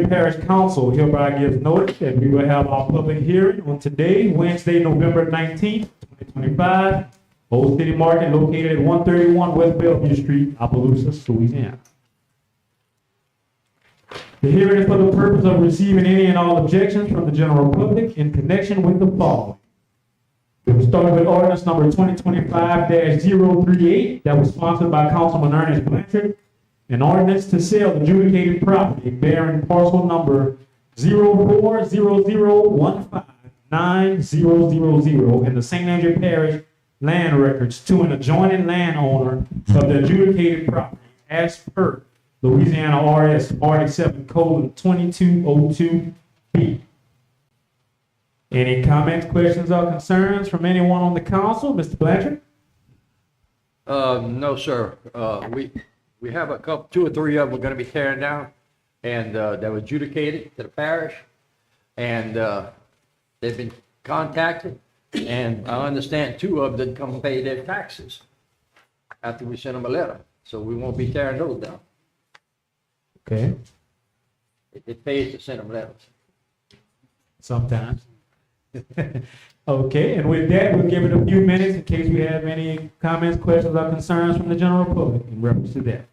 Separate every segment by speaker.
Speaker 1: Parish Council hereby gives notice that we will have our public hearing on today, Wednesday, November 19th, 2025, Old City Market located at 131 West Bellevue Street, Opelousas, Louisiana. The hearing is for the purpose of receiving any and all objections from the general public in connection with the following. We will start with ordinance number 2025-038 that was sponsored by Councilman Ernest Blanchard. An ordinance to sell adjudicated property bearing parcel number 0400159000 in the St. Andrew Parish land records to an adjoining landowner of the adjudicated property as per Louisiana RS 47:2202B. Any comments, questions, or concerns from anyone on the council? Mr. Blanchard?
Speaker 2: No, sir. We have a couple, 2 or 3 of them we're gonna be tearing down, and, that were adjudicated to the parish. And, they've been contacted, and I understand 2 of them didn't come and pay their taxes after we sent them a letter, so we won't be tearing those down.
Speaker 1: Okay,
Speaker 2: It pays to send them letters.
Speaker 1: sometimes. Okay, and with that, we'll give it a few minutes in case we have any comments, questions, or concerns from the general public in reference to that.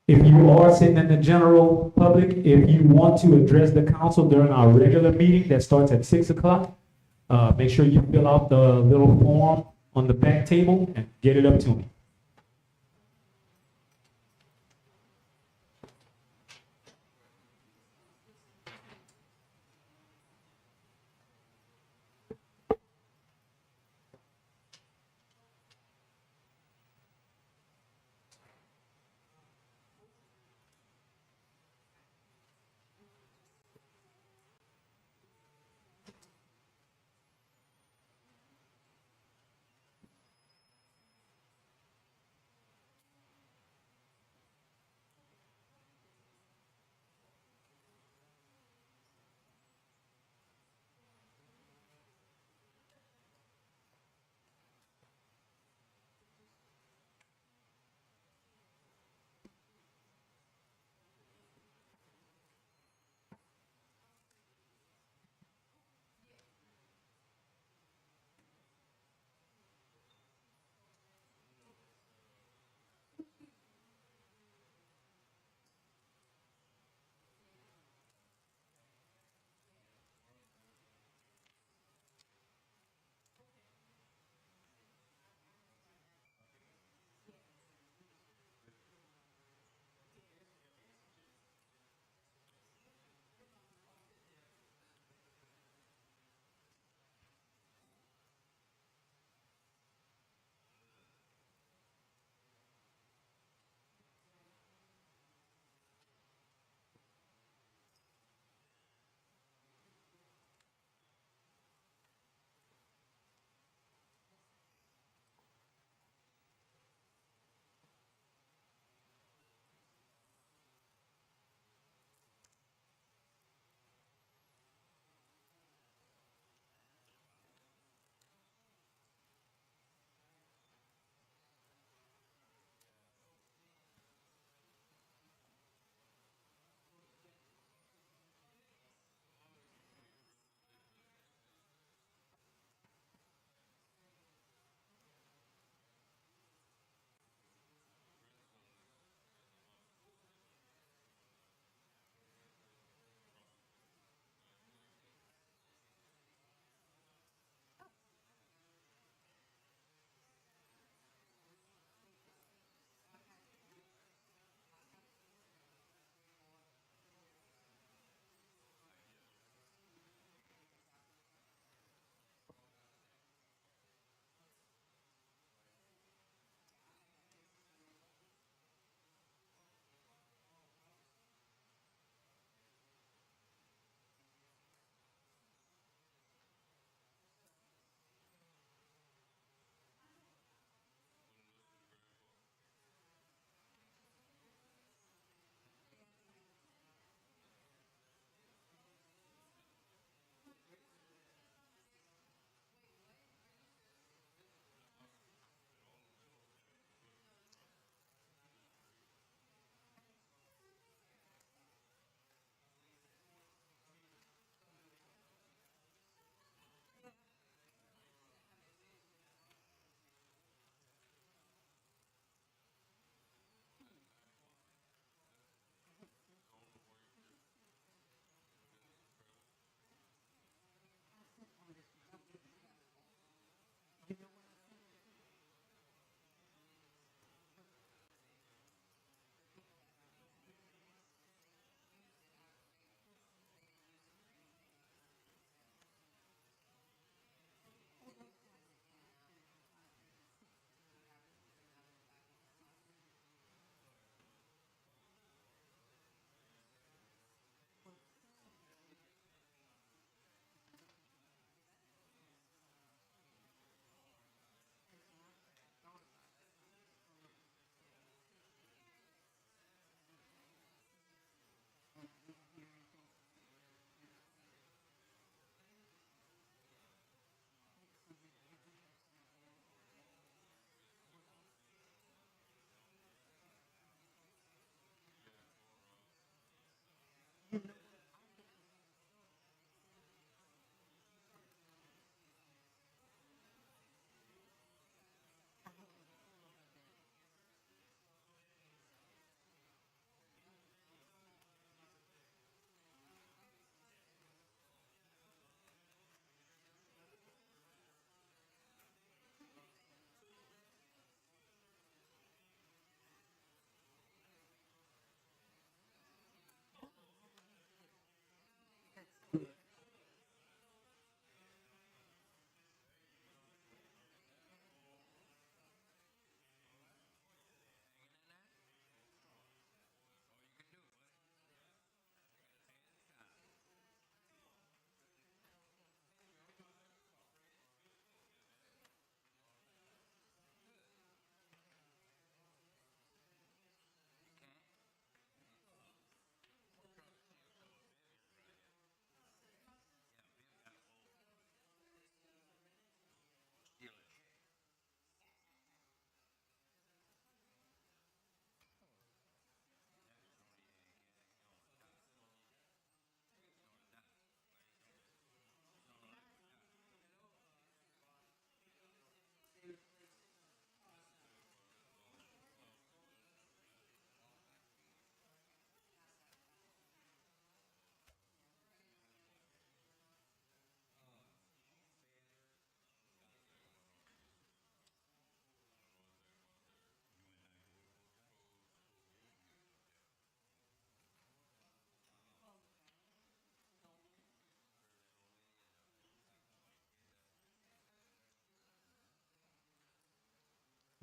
Speaker 1: If you are sitting in the general public, if you want to address the council during our regular meeting that starts at 6 o'clock, make sure you fill out the little form on the back table and get it up to me.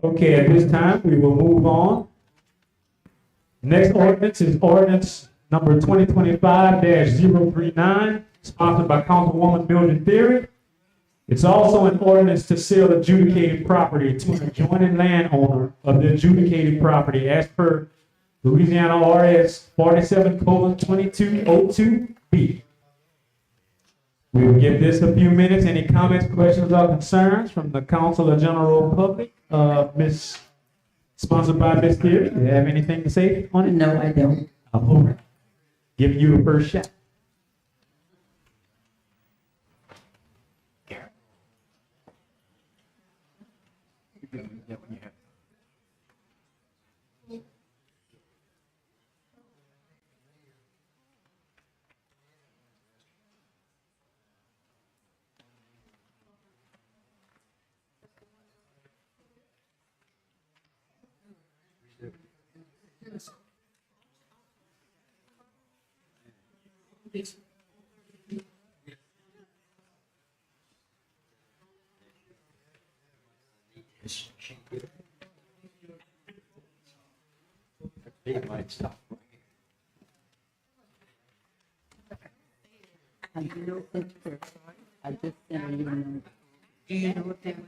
Speaker 1: Okay, at this time, we will move on. Next ordinance is ordinance number 2025-039, sponsored by Councilwoman Mildred Theory. It's also an ordinance to sell adjudicated property to an adjoining landowner of the adjudicated property as per Louisiana RS 47:2202B. We will give this a few minutes. Any comments, questions, or concerns from the council or general public? Sponsored by Ms. Theory. Do you have anything to say on it?
Speaker 3: No, I don't.
Speaker 1: All right. Giving you the first shot.
Speaker 2: It might stop.
Speaker 3: I know it's first. I just sent her, you know. Do you know what they were?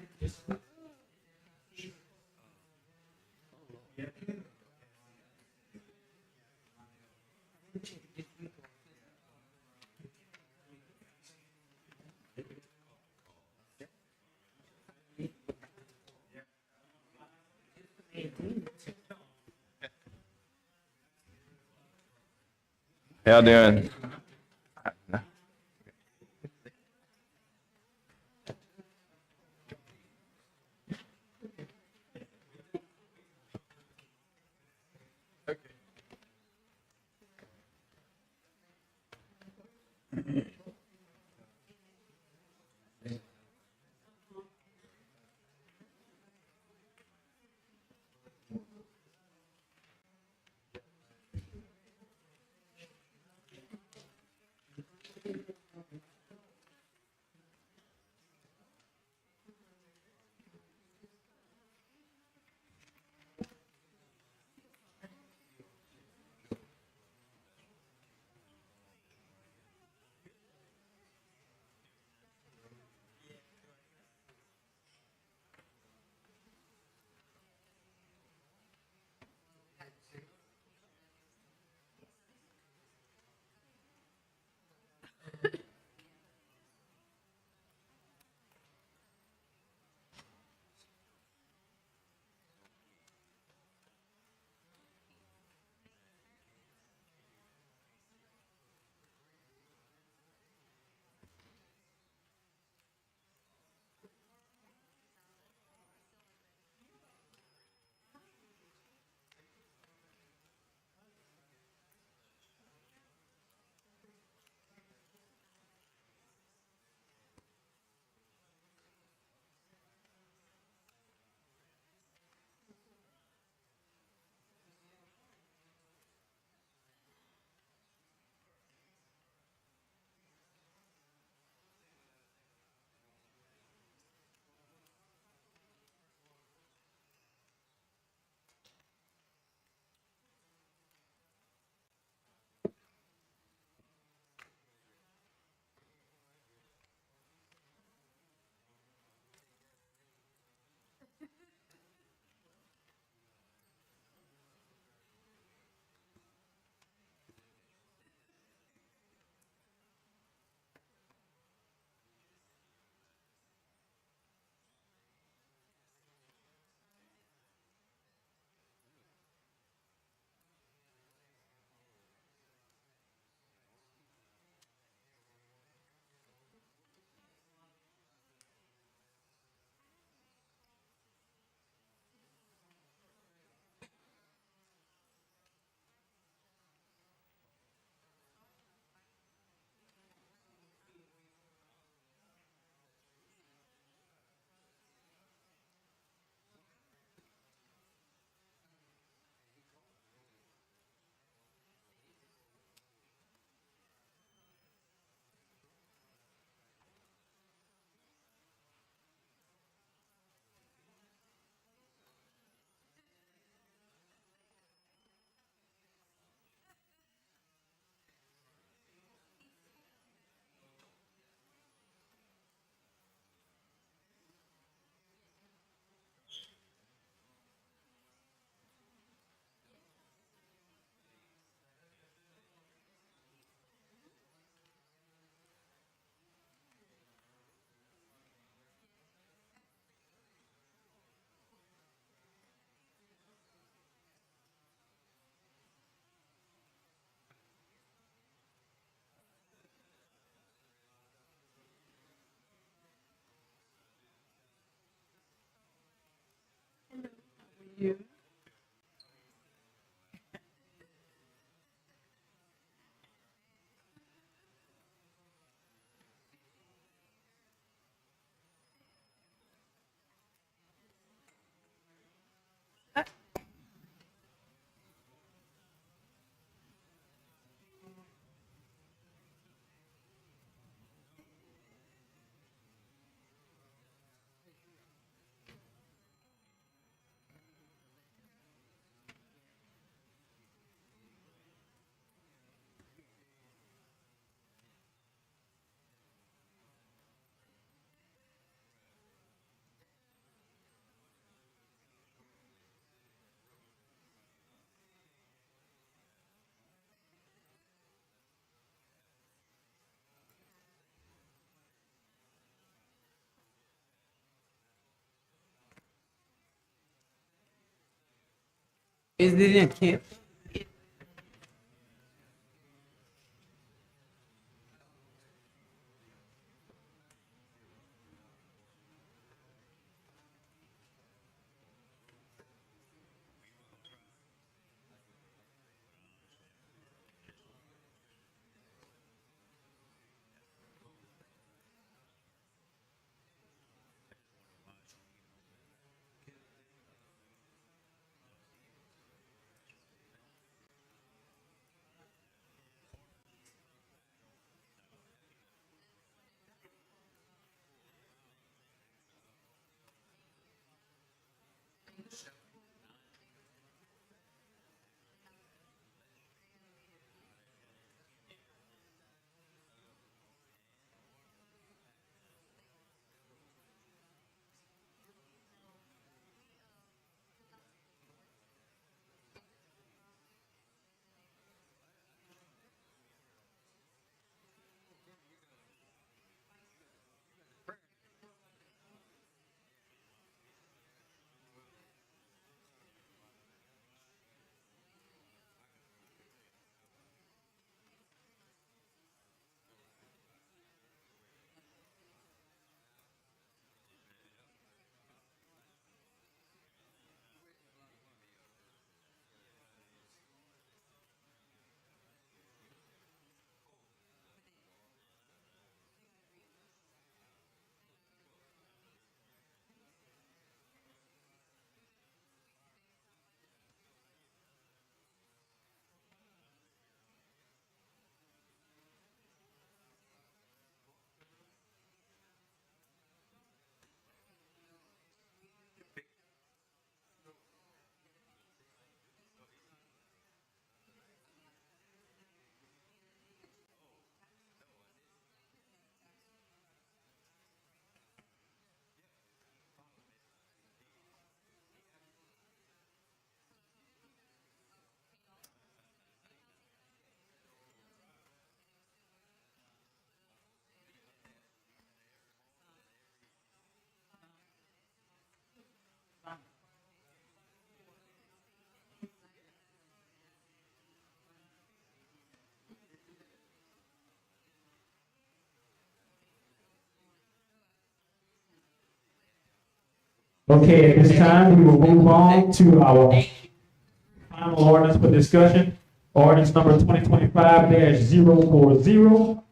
Speaker 4: How doing?
Speaker 3: you. Is it in camp?
Speaker 1: Okay, at this time, we will move on to our final ordinance for discussion. Ordinance number 2025-040.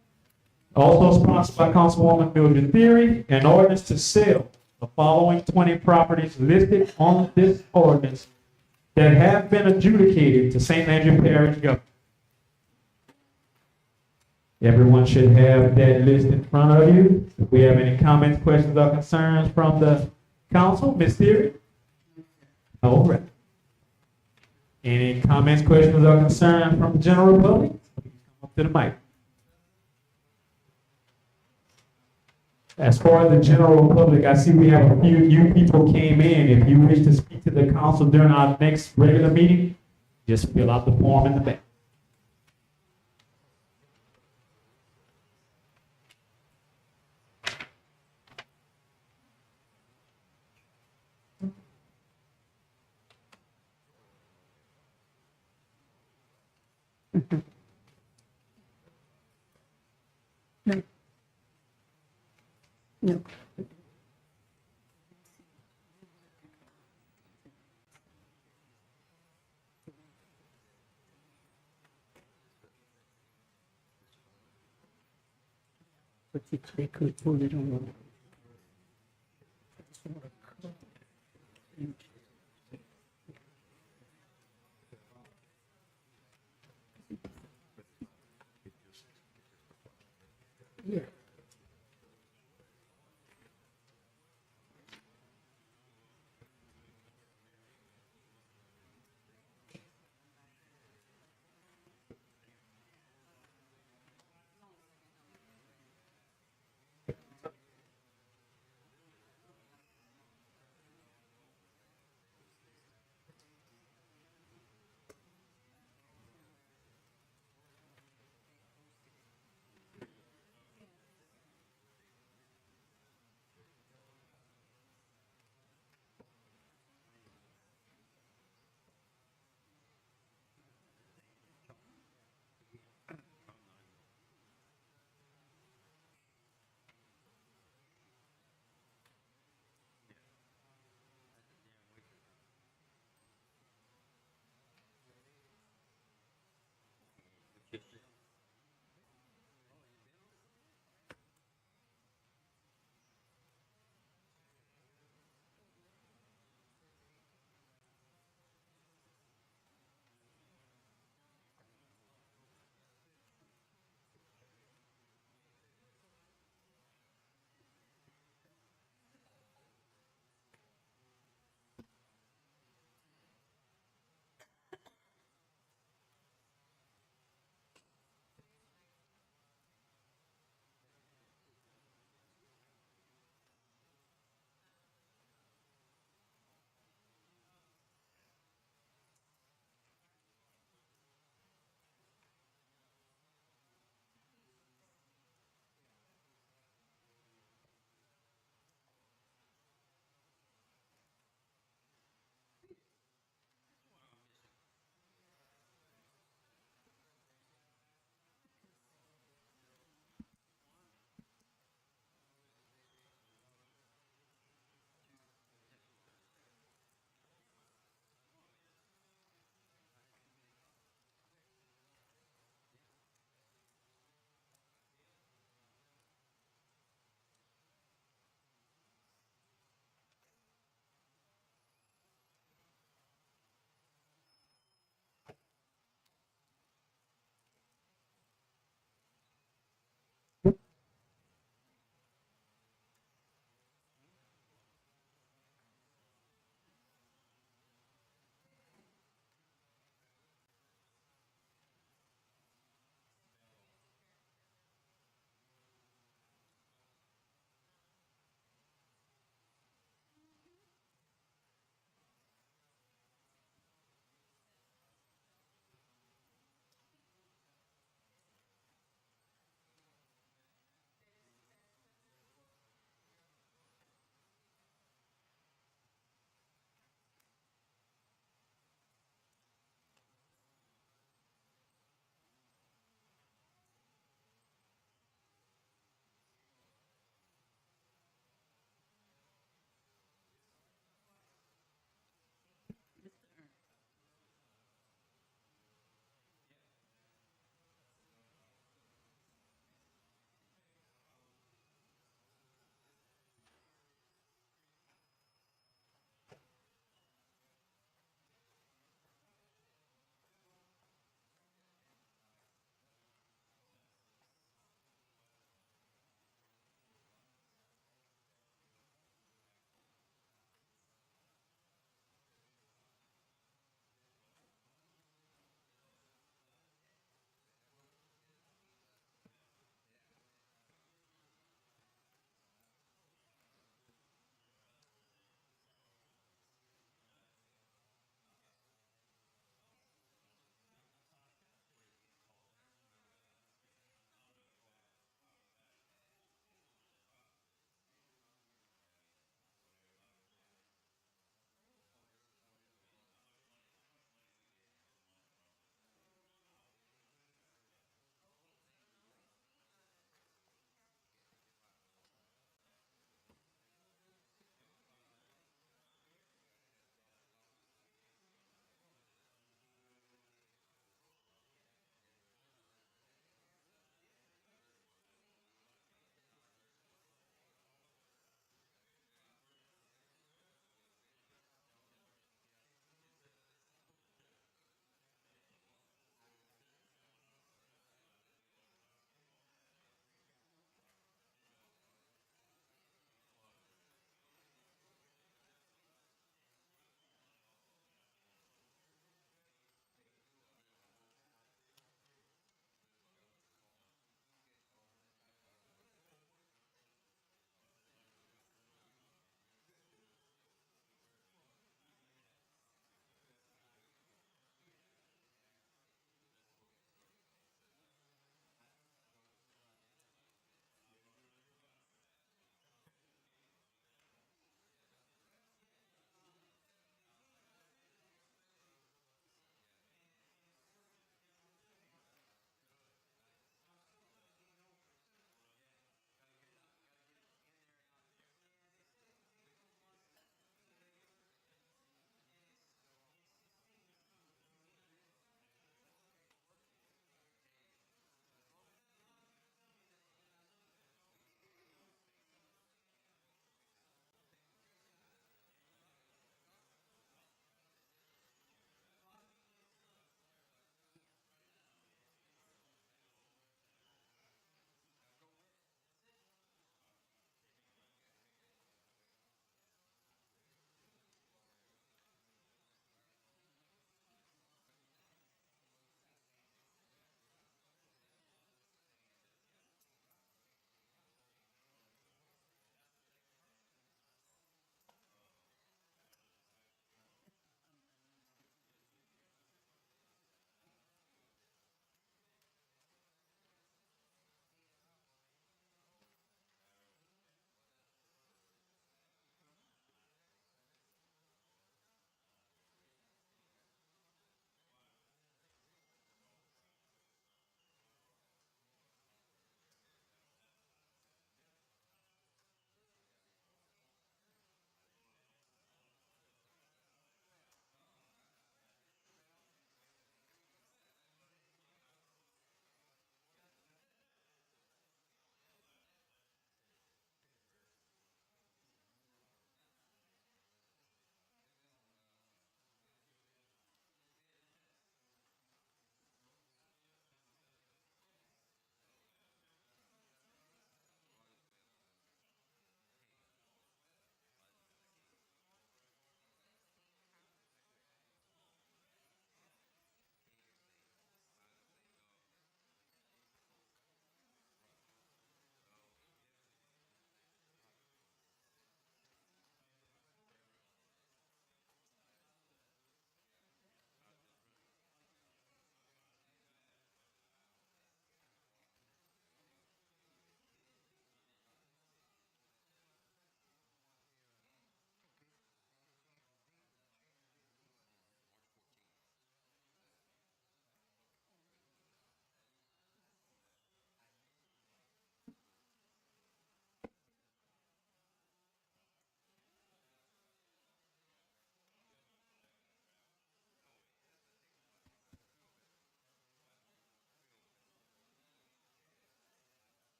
Speaker 1: Also sponsored by Councilwoman Mildred Theory, an ordinance to sell the following 20 properties listed on this ordinance that have been adjudicated to St. Landry Parish government. Everyone should have that list in front of you. If we have any comments, questions, or concerns from the council, Ms. Theory? All right. Any comments, questions, or concerns from the general public? Please come up to the mic. As far as the general public, I see we have a few new people came in. If you wish to speak to the council during our next regular meeting, just fill out the form in the back.
Speaker 3: No. But if they could pull it on. Yeah.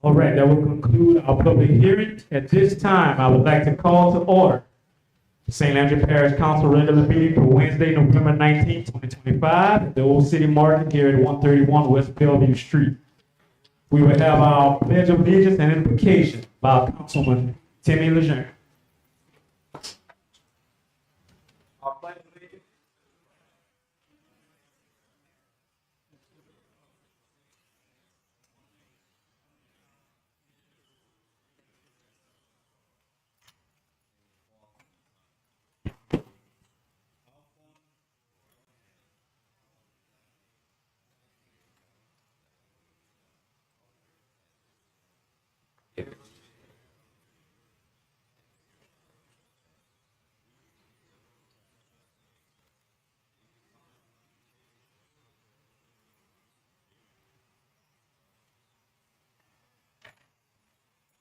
Speaker 1: All right, that will conclude our public hearing. At this time, I would like to call to order the St. Landry Parish Council regular meeting for Wednesday, November 19th, 2025, at the Old City Market here at 131 West Bellevue Street. We will have our pledge of allegiance and invocation by Councilman Timmy Lejeune.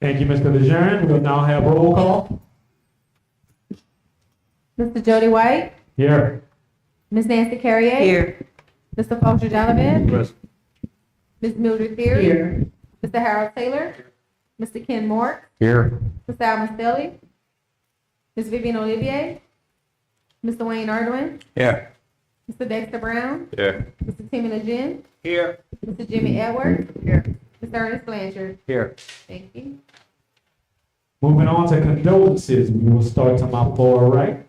Speaker 1: Thank you, Mr. Lejeune. We will now have roll call.
Speaker 4: Mr. Jody White,
Speaker 1: Here.
Speaker 4: Ms. Nancy Carrier.
Speaker 3: Here.
Speaker 4: Mr. Foster Jonathan.
Speaker 2: Present.
Speaker 4: Ms. Mildred Theory.
Speaker 3: Here.
Speaker 4: Mr. Harold Taylor. Mr. Ken Moore.
Speaker 2: Here.
Speaker 4: Mr. Al Mastelli. Ms. Vivian Olivier. Mr. Wayne Ardwin.
Speaker 2: Here.
Speaker 4: Mr. Dexter Brown.
Speaker 2: Here.
Speaker 4: Mr. Timmy Lejeune.
Speaker 2: Here.
Speaker 4: Mr. Jimmy Edwards.
Speaker 3: Here.
Speaker 4: Mr. Ernest Blanchard.
Speaker 2: Here.
Speaker 4: Thank you.
Speaker 1: Moving on to condolences, we will start to my far right.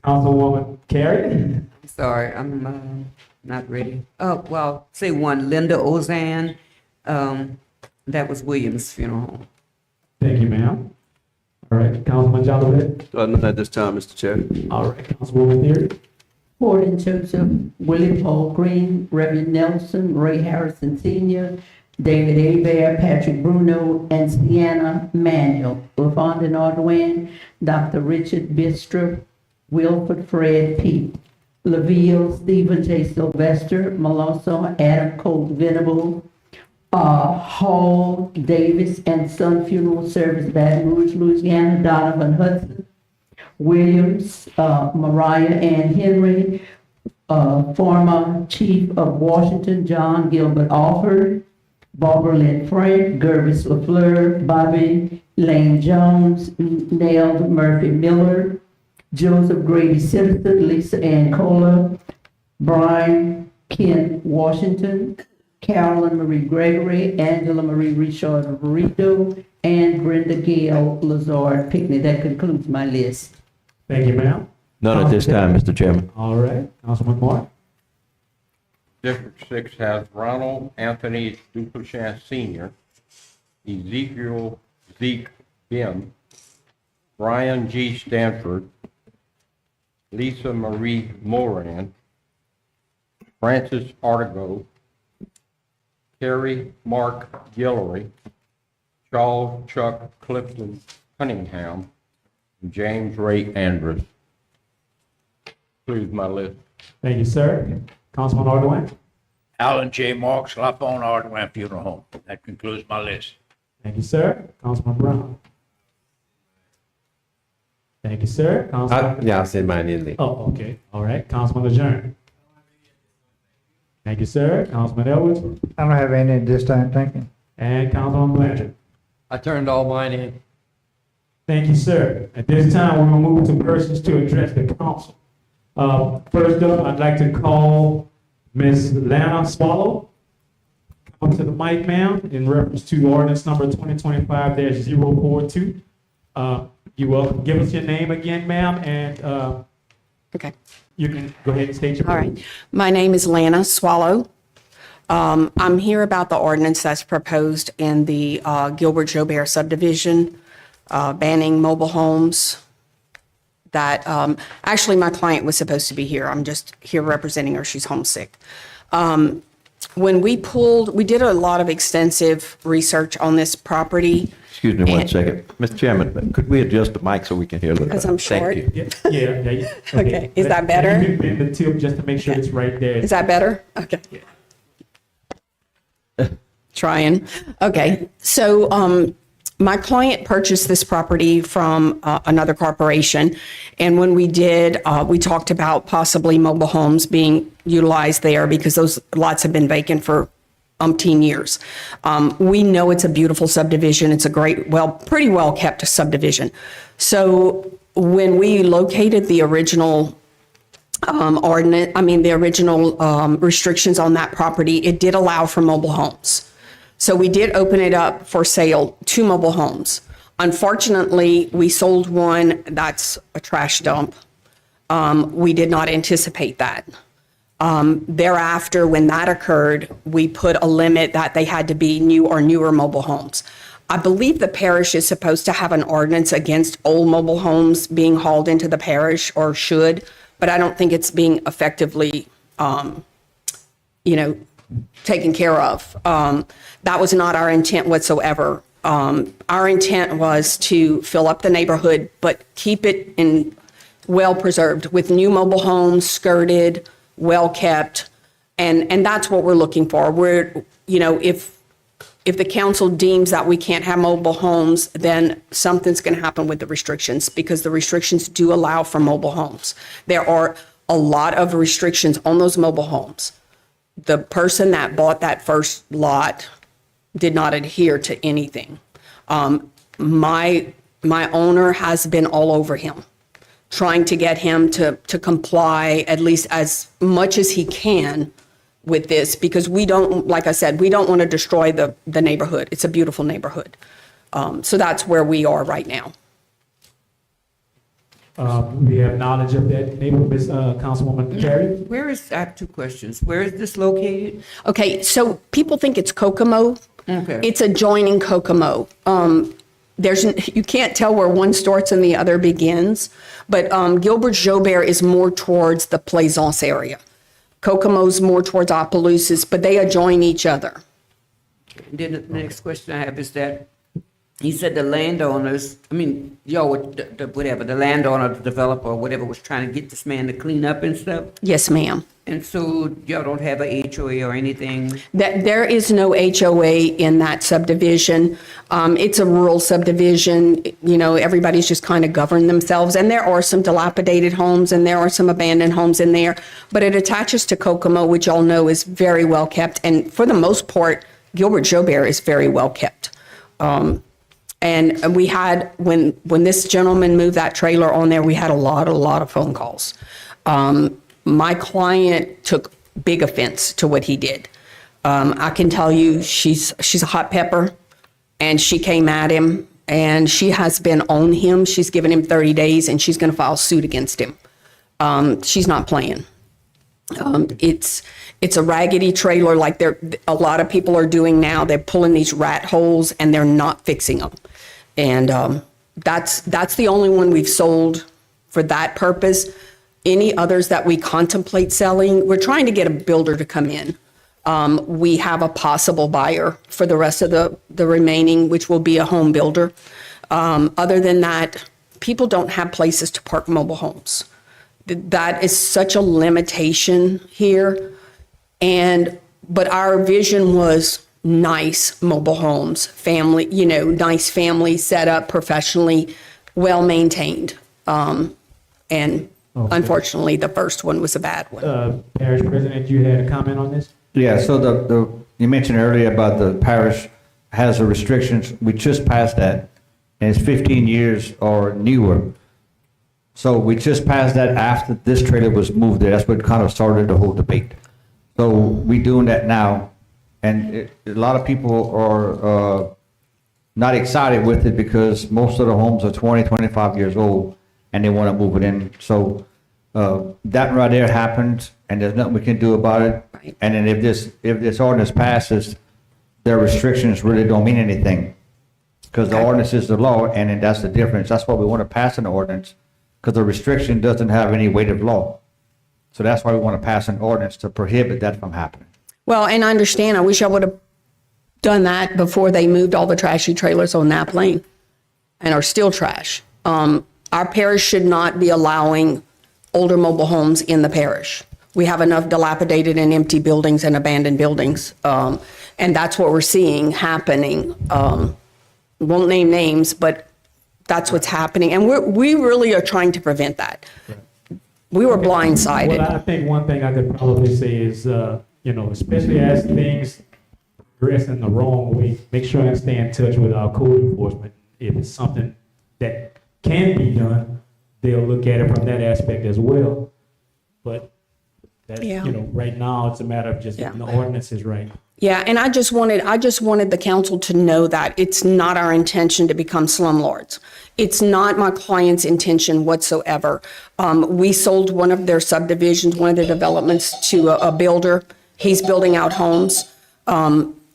Speaker 1: Councilwoman Carey.
Speaker 3: Sorry, I'm not ready. Oh, well, say one, Linda Ozan. That was Williams' funeral home.
Speaker 1: Thank you, ma'am. All right, Councilman Jonathan.
Speaker 5: None at this time, Mr. Chair.
Speaker 1: All right, Councilwoman Theory.
Speaker 6: Gordon Joseph, Willie Paul Green, Reverend Nelson, Ray Harrison Sr., David Abear, Patrick Bruno, and Sienna Manuel. LaFonda Nardwin, Dr. Richard Bistrop, Wilford Fred Pete, LaVille, Stephen J. Sylvester, Meloso, Adam Colt Venable, Hall, Davis and Son Funeral Service, Baton Rouge, Louisiana, Donovan Hudson, Williams, Mariah Ann Henry, former Chief of Washington, John Gilbert Alford, Barbara Lynn Frank, Gervis LaFleur, Bobby Lane Jones, Nell Murphy Miller, Joseph Grady Simpson, Lisa Ann Kohler, Brian Ken Washington, Carolyn Marie Gregory, Angela Marie Richard Rito, and Brenda Gail Lazard Pickney. That concludes my list.
Speaker 1: Thank you, ma'am.
Speaker 5: None at this time, Mr. Chairman.
Speaker 1: All right, Councilman Moore.
Speaker 7: District 6 has Ronald Anthony Duplichamp Sr., Ezekiel Zeke Bim, Brian G. Stanford, Lisa Marie Moran, Francis Artigo, Terry Mark Guillory, Charles Chuck Clifton Cunningham, and James Ray Andrews. Includes my list.
Speaker 1: Thank you, sir. Councilman Ardwin.
Speaker 8: Alan J. Marks, Lafon Ardwin Funeral Home. That concludes my list.
Speaker 1: Thank you, sir. Councilman Brown. Thank you, sir. Councilman.
Speaker 5: Yeah, I'll send mine in there.
Speaker 1: Oh, okay. All right. Councilman Lejeune. Thank you, sir. Councilman Edwards.
Speaker 9: I don't have any at this time, thank you.
Speaker 1: And Councilman Blanchard.
Speaker 2: I turned all mine in.
Speaker 1: Thank you, sir. At this time, we're going to move to persons to address the council. First up, I'd like to call Ms. Lana Swallow. Come up to the mic, ma'am, in reference to ordinance number 2025-042. You welcome. Give us your name again, ma'am, and
Speaker 10: Okay.
Speaker 1: you can go ahead and state your.
Speaker 10: All right. My name is Lana Swallow. I'm here about the ordinance that's proposed in the Gilbert Jobert subdivision, banning mobile homes. That actually my client was supposed to be here. I'm just here representing her. She's homesick. When we did a lot of extensive research on this property.
Speaker 5: Excuse me one
Speaker 10: And-
Speaker 5: second. Mr. Chairman, could we adjust the mic so we can hear a little better?
Speaker 10: Because I'm short.
Speaker 5: Thank you.
Speaker 1: Yeah.
Speaker 10: Okay. Is that better?
Speaker 1: You can bend the tip just to make sure it's right there.
Speaker 10: Is that better? Okay. Trying. Okay. So my client purchased this property from another corporation. And when we did, we talked about possibly mobile homes being utilized there because those lots have been vacant for umpteen years. We know it's a beautiful subdivision. It's a great, pretty well-kept subdivision. So when we located the original the original restrictions on that property, it did allow for mobile homes. So we did open it up for sale, 2 mobile homes. Unfortunately, we sold one that's a trash dump. We did not anticipate that. Thereafter, when that occurred, we put a limit that they had to be new or newer mobile homes. I believe the parish is supposed to have an ordinance against old mobile homes being hauled into the parish, or should, but I don't think it's being effectively, taken care of. That was not our intent whatsoever. Our intent was to fill up the neighborhood, but keep it in well preserved with new mobile homes, skirted, well kept, and that's what we're looking for. If the council deems that we can't have mobile homes, then something's going to happen with the restrictions, because the restrictions do allow for mobile homes. There are a lot of restrictions on those mobile homes. The person that bought that first lot did not adhere to anything. My owner has been all over him, trying to get him to comply at least as much as he can with this, because we don't, like I said, we don't want to destroy the neighborhood. It's a beautiful neighborhood. So that's where we are right now.
Speaker 1: We have knowledge of that neighborhood, Ms. Councilwoman Carey?
Speaker 3: I have 2 questions. Where is this located?
Speaker 10: Okay, so people think it's Kokomo.
Speaker 3: Okay.
Speaker 10: It's adjoining Kokomo. You can't tell where one starts and the other begins, but Gilbert Joubert is more towards the Plaisance area. Kokomo's more towards Opelousas, but they adjoin each other.
Speaker 3: Then the next question I have is that he said the landowners, the landowner, the developer, or whatever, was trying to get this man to clean up and stuff.
Speaker 10: Yes, ma'am.
Speaker 3: And so y'all don't have a HOA or anything?
Speaker 10: There is no HOA in that subdivision. It's a rural subdivision. Everybody's just kind of governed themselves. And there are some dilapidated homes and there are some abandoned homes in there. But it attaches to Kokomo, which y'all know is very well kept. And for the most part, Gilbert Joubert is very well kept. And we had, when this gentleman moved that trailer on there, we had a lot of phone calls. My client took big offense to what he did. I can tell you she's a hot pepper, and she came at him, and she has been on him. She's given him 30 days, and she's going to file suit against him. She's not playing. It's a raggedy trailer like a lot of people are doing now. They're pulling these rat holes, and they're not fixing them. And that's the only one we've sold for that purpose. Any others that we contemplate selling, we're trying to get a builder to come in. We have a possible buyer for the rest of the remaining, which will be a home builder. Other than that, people don't have places to park mobile homes. That is such a limitation here. But our vision was nice mobile homes, family, nice family set up professionally, well maintained.
Speaker 1: Okay.
Speaker 10: Unfortunately, the first one was a bad one.
Speaker 1: Parish President, you had a comment on this?
Speaker 9: Yeah, so you mentioned earlier about the parish has the restrictions. We just passed that, and it's 15 years or newer. So we just passed that after this trailer was moved there. That's what kind of started the whole debate. So we're doing that now, and a lot of people are not excited with it because most of the homes are 20, 25 years old, and they want to move it in. So that right there happened, and there's nothing we can do about it.
Speaker 10: Right.
Speaker 9: And then if this ordinance passes, their restrictions really don't mean anything, because the ordinance is the law, and then that's the difference. That's why we want to pass an ordinance, because the restriction doesn't have any weight of law. So that's why we want to pass an ordinance to prohibit that from happening.
Speaker 10: Well, and I understand, I wish I would have done that before they moved all the trashy trailers on Knapp Lane and are still trash. Our parish should not be allowing older mobile homes in the parish. We have enough dilapidated and empty buildings and abandoned buildings. And that's what we're seeing happening. Won't name names, but that's what's happening. And we really are trying to prevent that. We were blindsided.
Speaker 1: Well, I think one thing I could probably say is, especially as things addressed in the wrong way, make sure and stay in touch with our code enforcement. If it's something that can be done, they'll look at it from that aspect as well. But that,
Speaker 10: Yeah.
Speaker 1: right now, it's a matter of just getting the ordinances right.
Speaker 10: Yeah, and I just wanted the council to know that it's not our intention to become slumlords. It's not my client's intention whatsoever. We sold one of their subdivisions, one of their developments to a builder. He's building out homes.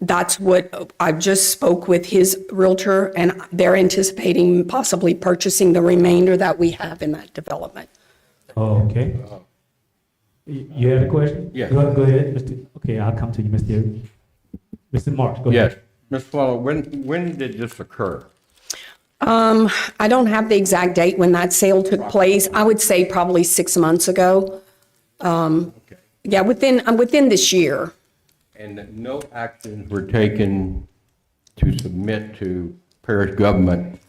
Speaker 10: That's what, I just spoke with his realtor, and they're anticipating possibly purchasing the remainder that we have in that development.
Speaker 1: Oh, okay. You had a question?
Speaker 7: Yeah.
Speaker 1: Go ahead, Mr. Okay, I'll come to you, Mr. Marks, go ahead.
Speaker 7: Yes. Ms. Swallow, when did this occur?
Speaker 10: I don't have the exact date when that sale took place. I would say probably 6 months ago. Yeah, within this year.
Speaker 7: And no actions were taken to submit to parish government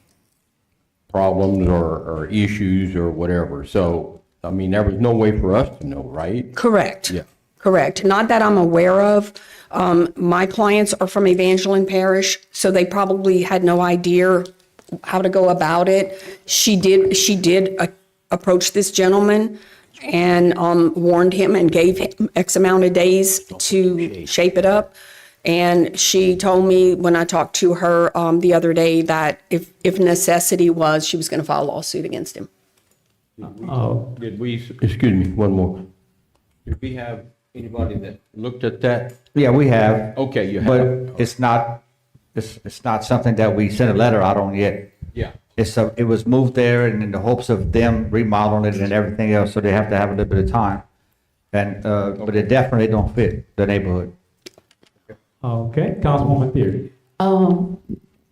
Speaker 7: problems or issues or whatever. So, I mean, there was no way for us to know, right?
Speaker 10: Correct.
Speaker 7: Yeah.
Speaker 10: Correct. Not that I'm aware of. My clients are from Evangeline Parish, so they probably had no idea how to go about it. She did approach this gentleman and warned him and gave him X amount of days to shape it up. And she told me when I talked to her the other day that if necessity was, she was going to file a lawsuit against him.
Speaker 7: Did we, excuse me, one more. Did we have anybody that looked at that?
Speaker 9: Yeah, we have.
Speaker 7: Okay, you
Speaker 9: But
Speaker 7: have.
Speaker 9: it's not something that we sent a letter out on yet.
Speaker 7: Yeah.
Speaker 9: It was moved there and in the hopes of them remodeling it and everything else, so they have to have a little bit of time. And, but it definitely don't fit the neighborhood.
Speaker 1: Okay, Councilwoman Theory.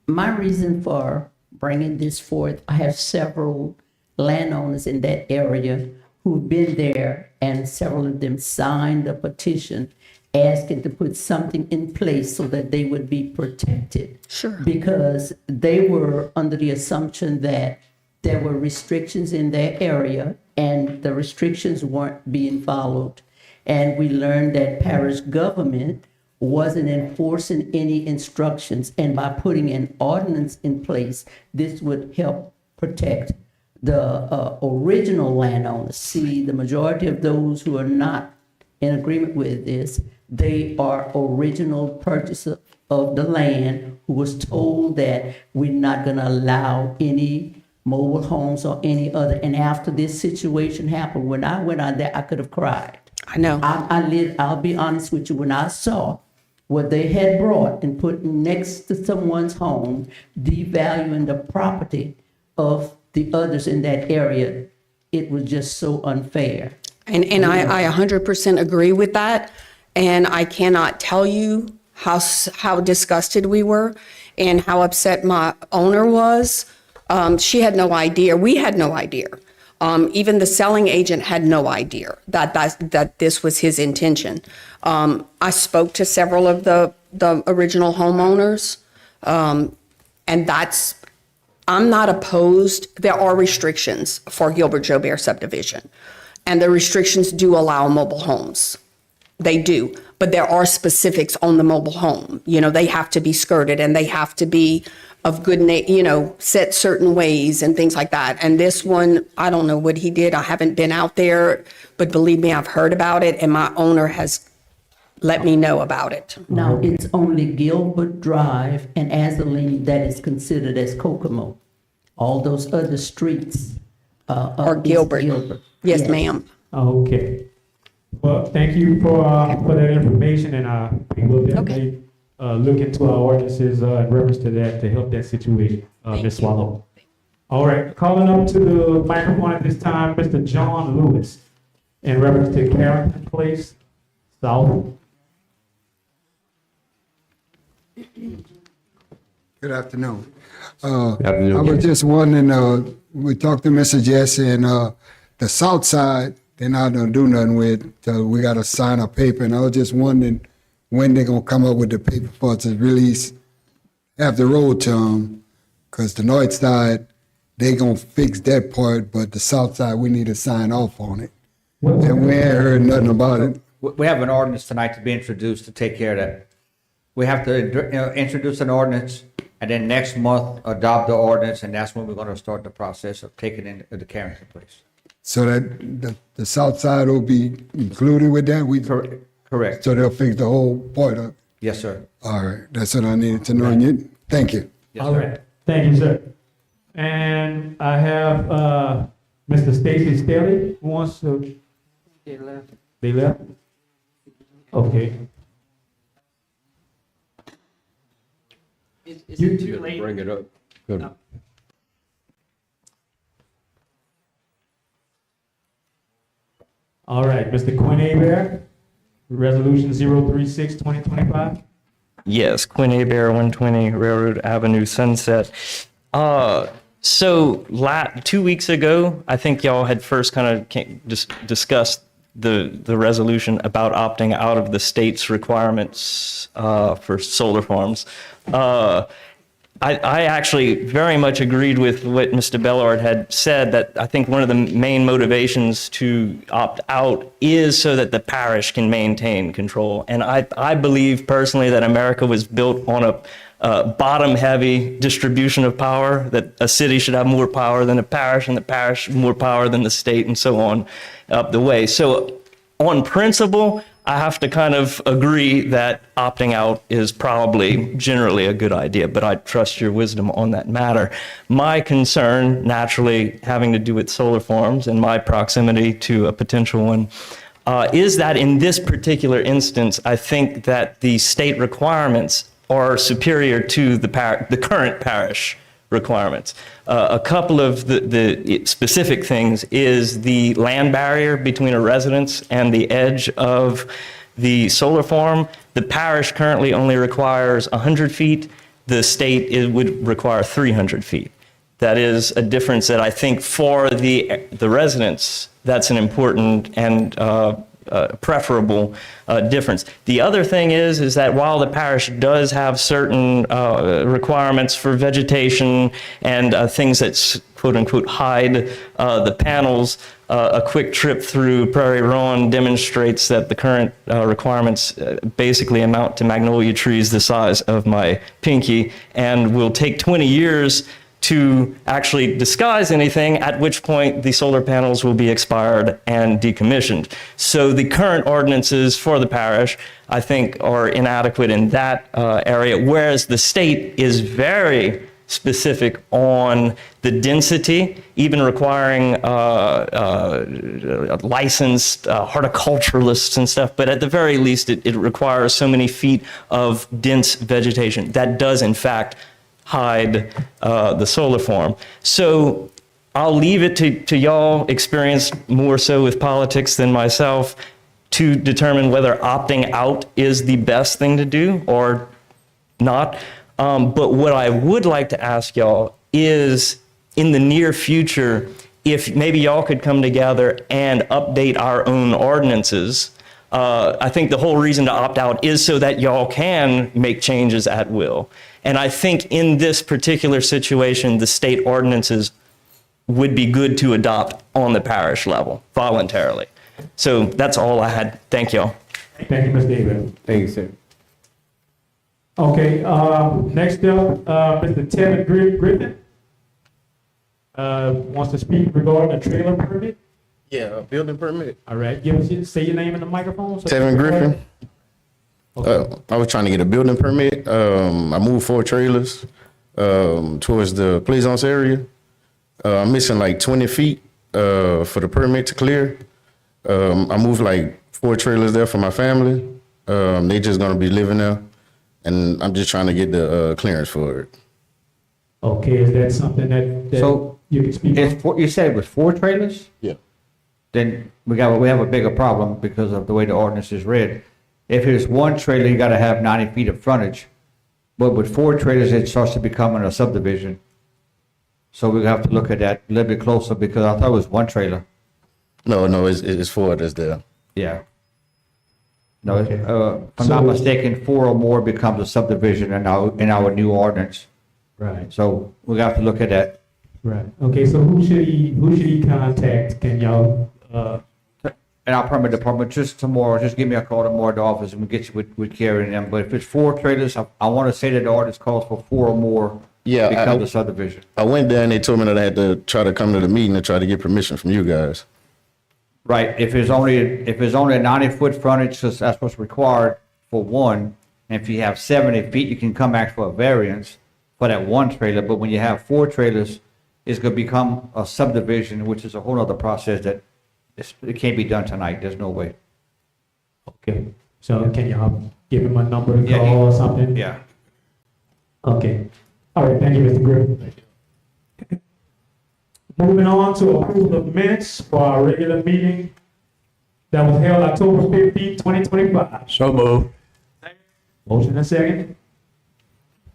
Speaker 6: My reason for bringing this forth, I have several landowners in that area who've been there, and several of them signed a petition asking to put something in place so that they would be protected.
Speaker 10: Sure.
Speaker 6: Because they were under the assumption that there were restrictions in their area and the restrictions weren't being followed. And we learned that parish government wasn't enforcing any instructions, and by putting an ordinance in place, this would help protect the original landowners. See, the majority of those who are not in agreement with this, they are original purchaser of the land who was told that we're not going to allow any mobile homes or any other. And after this situation happened, when I went out there, I could have cried.
Speaker 10: I know.
Speaker 6: I'll be honest with you, when I saw what they had brought and put next to someone's home, devaluing the property of the others in that area, it was just so unfair.
Speaker 10: And I 100% agree with that. And I cannot tell you how disgusted we were and how upset my owner was. She had no idea. We had no idea. Even the selling agent had no idea that this was his intention. I spoke to several of the original homeowners, and I'm not opposed. There are restrictions for Gilbert Joubert subdivision, and the restrictions do allow mobile homes. They do, but there are specifics on the mobile home. They have to be skirted and they have to be of good, set certain ways and things like that. And this one, I don't know what he did. I haven't been out there, but believe me, I've heard about it, and my owner has let me know about it.
Speaker 6: Now, it's only Gilbert Drive and Abilene that is considered as Kokomo. All those other streets
Speaker 10: Or
Speaker 6: is
Speaker 10: Gilbert. Yes, ma'am.
Speaker 1: Okay. Well, thank you for that information, and we will definitely look into our ordinances in reference to that to help that situation, Ms. Swallow. All right, calling up to the microphone at this time, Mr. John Lewis, in reference to Carrington Place, South.
Speaker 11: Good afternoon.
Speaker 5: Afternoon.
Speaker 11: I was just wondering, we talked to Mr. Jesse, and the south side, they're not gonna do nothing with, we gotta sign a paper, and I was just wondering when they're gonna come up with the paper for us to release, have the road to them, because the north side, they gonna fix that part, but the south side, we need to sign off on it. And we ain't heard nothing about it.
Speaker 9: We have an ordinance tonight to be introduced to take care of that. we have to, introduce an ordinance, and then next month adopt the ordinance, and that's when we're gonna start the process of taking in the Carrington place.
Speaker 11: So that the south side will be included with that?
Speaker 9: Correct.
Speaker 11: So they'll fix the whole part up?
Speaker 9: Yes, sir.
Speaker 11: All right, that's what I needed to know. And thank you.
Speaker 9: Yes,
Speaker 1: All
Speaker 9: sir.
Speaker 1: right, thank you, sir. And I have, Mr. Stacy Staley, who wants to, they left? Okay.
Speaker 3: Is
Speaker 1: You-
Speaker 3: it too late?
Speaker 7: Bring it up. Good.
Speaker 3: No.
Speaker 1: All right, Mr. Quinn Abear, Resolution 036-2025.
Speaker 12: Yes, Quinn Abear, 120 Railroad Avenue, Sunset. So 2 weeks ago, I think y'all had first kind of discussed the resolution about opting out of the state's requirements for solar farms. I actually very much agreed with what Mr. Bellard had said, that I think one of the main motivations to opt out is so that the parish can maintain control. And I believe personally that America was built on a bottom-heavy distribution of power, that a city should have more power than a parish, and the parish more power than the state, and so on up the way. So on principle, I have to kind of agree that opting out is probably generally a good idea, but I trust your wisdom on that matter. My concern, naturally having to do with solar farms and my proximity to a potential one, is that in this particular instance, I think that the state requirements are superior to the current parish requirements. A couple of the specific things is the land barrier between a residence and the edge of the solar farm. The parish currently only requires 100 feet. The state would require 300 feet. That is a difference that I think for the residents, that's an important and preferable difference. The other thing is that while the parish does have certain requirements for vegetation and things that quote unquote hide the panels, a quick trip through Prairie Ron demonstrates that the current requirements basically amount to magnolia trees the size of my pinky and will take 20 years to actually disguise anything, at which point the solar panels will be expired and decommissioned. So the current ordinances for the parish, I think, are inadequate in that area, whereas the state is very specific on the density, even requiring licensed horticulturalists and stuff, but at the very least, it requires so many feet of dense vegetation. That does, in fact, hide the solar farm. So I'll leave it to y'all, experienced more so with politics than myself, to determine whether opting out is the best thing to do or not. But what I would like to ask y'all is, in the near future, if maybe y'all could come together and update our own ordinances. I think the whole reason to opt out is so that y'all can make changes at will. And I think in this particular situation, the state ordinances would be good to adopt on the parish level voluntarily. So that's all I had. Thank y'all.
Speaker 1: Thank you, Ms. Davis.
Speaker 7: Thank you, sir.
Speaker 1: Okay, next up, Mr. Tevin Griffin wants to speak regarding a trailer permit.
Speaker 13: Yeah, a building permit.
Speaker 1: All right, say your name in the microphone.
Speaker 13: Tevin Griffin. I was trying to get a building permit. I moved 4 trailers towards the Plaisance area. I'm missing like 20 feet for the permit to clear. I moved like 4 trailers there for my family. They just gonna be living there, and I'm just trying to get the clearance for it.
Speaker 1: Okay, is that something that
Speaker 9: So,
Speaker 1: you can speak on?
Speaker 9: You said it was 4 trailers?
Speaker 13: Yeah.
Speaker 9: Then we have a bigger problem because of the way the ordinance is read. If it's 1 trailer, you gotta have 90 feet of frontage. But with 4 trailers, it starts to become a subdivision. So we have to look at that a little bit closer, because I thought it was 1 trailer.
Speaker 13: No, it's 4 that's there.
Speaker 9: Yeah. No,
Speaker 1: Okay.
Speaker 9: if I'm not mistaken, 4 or more becomes a subdivision in our new ordinance.
Speaker 1: Right,
Speaker 9: So we have to look at that.
Speaker 1: right. Okay, so who should he contact? Can y'all,
Speaker 9: in our permit department, just tomorrow, just give me a call tomorrow at the office and we'll get you with Carrie and them. But if it's 4 trailers, I want to say that the ordinance calls for 4 or more.
Speaker 13: Yeah,
Speaker 9: Become the subdivision.
Speaker 13: I went there and they told me that I had to try to come to the meeting and try to get permission from you guys.
Speaker 9: Right, if it's only a 90-foot frontage, 'cause that's what's required for one. And if you have 70 feet, you can come back for a variance for that 1 trailer. But when you have 4 trailers, it's gonna become a subdivision, which is a whole other process that it can't be done tonight. There's no way.
Speaker 1: Okay, so can y'all give him a number to
Speaker 9: Yeah,
Speaker 1: call or something?
Speaker 9: Yeah.
Speaker 1: Okay. All right, thank you, Mr. Griffin. Moving on to approval of minutes for our regular meeting that was held October 15th, 2025.
Speaker 8: So moved.
Speaker 1: Motion and second.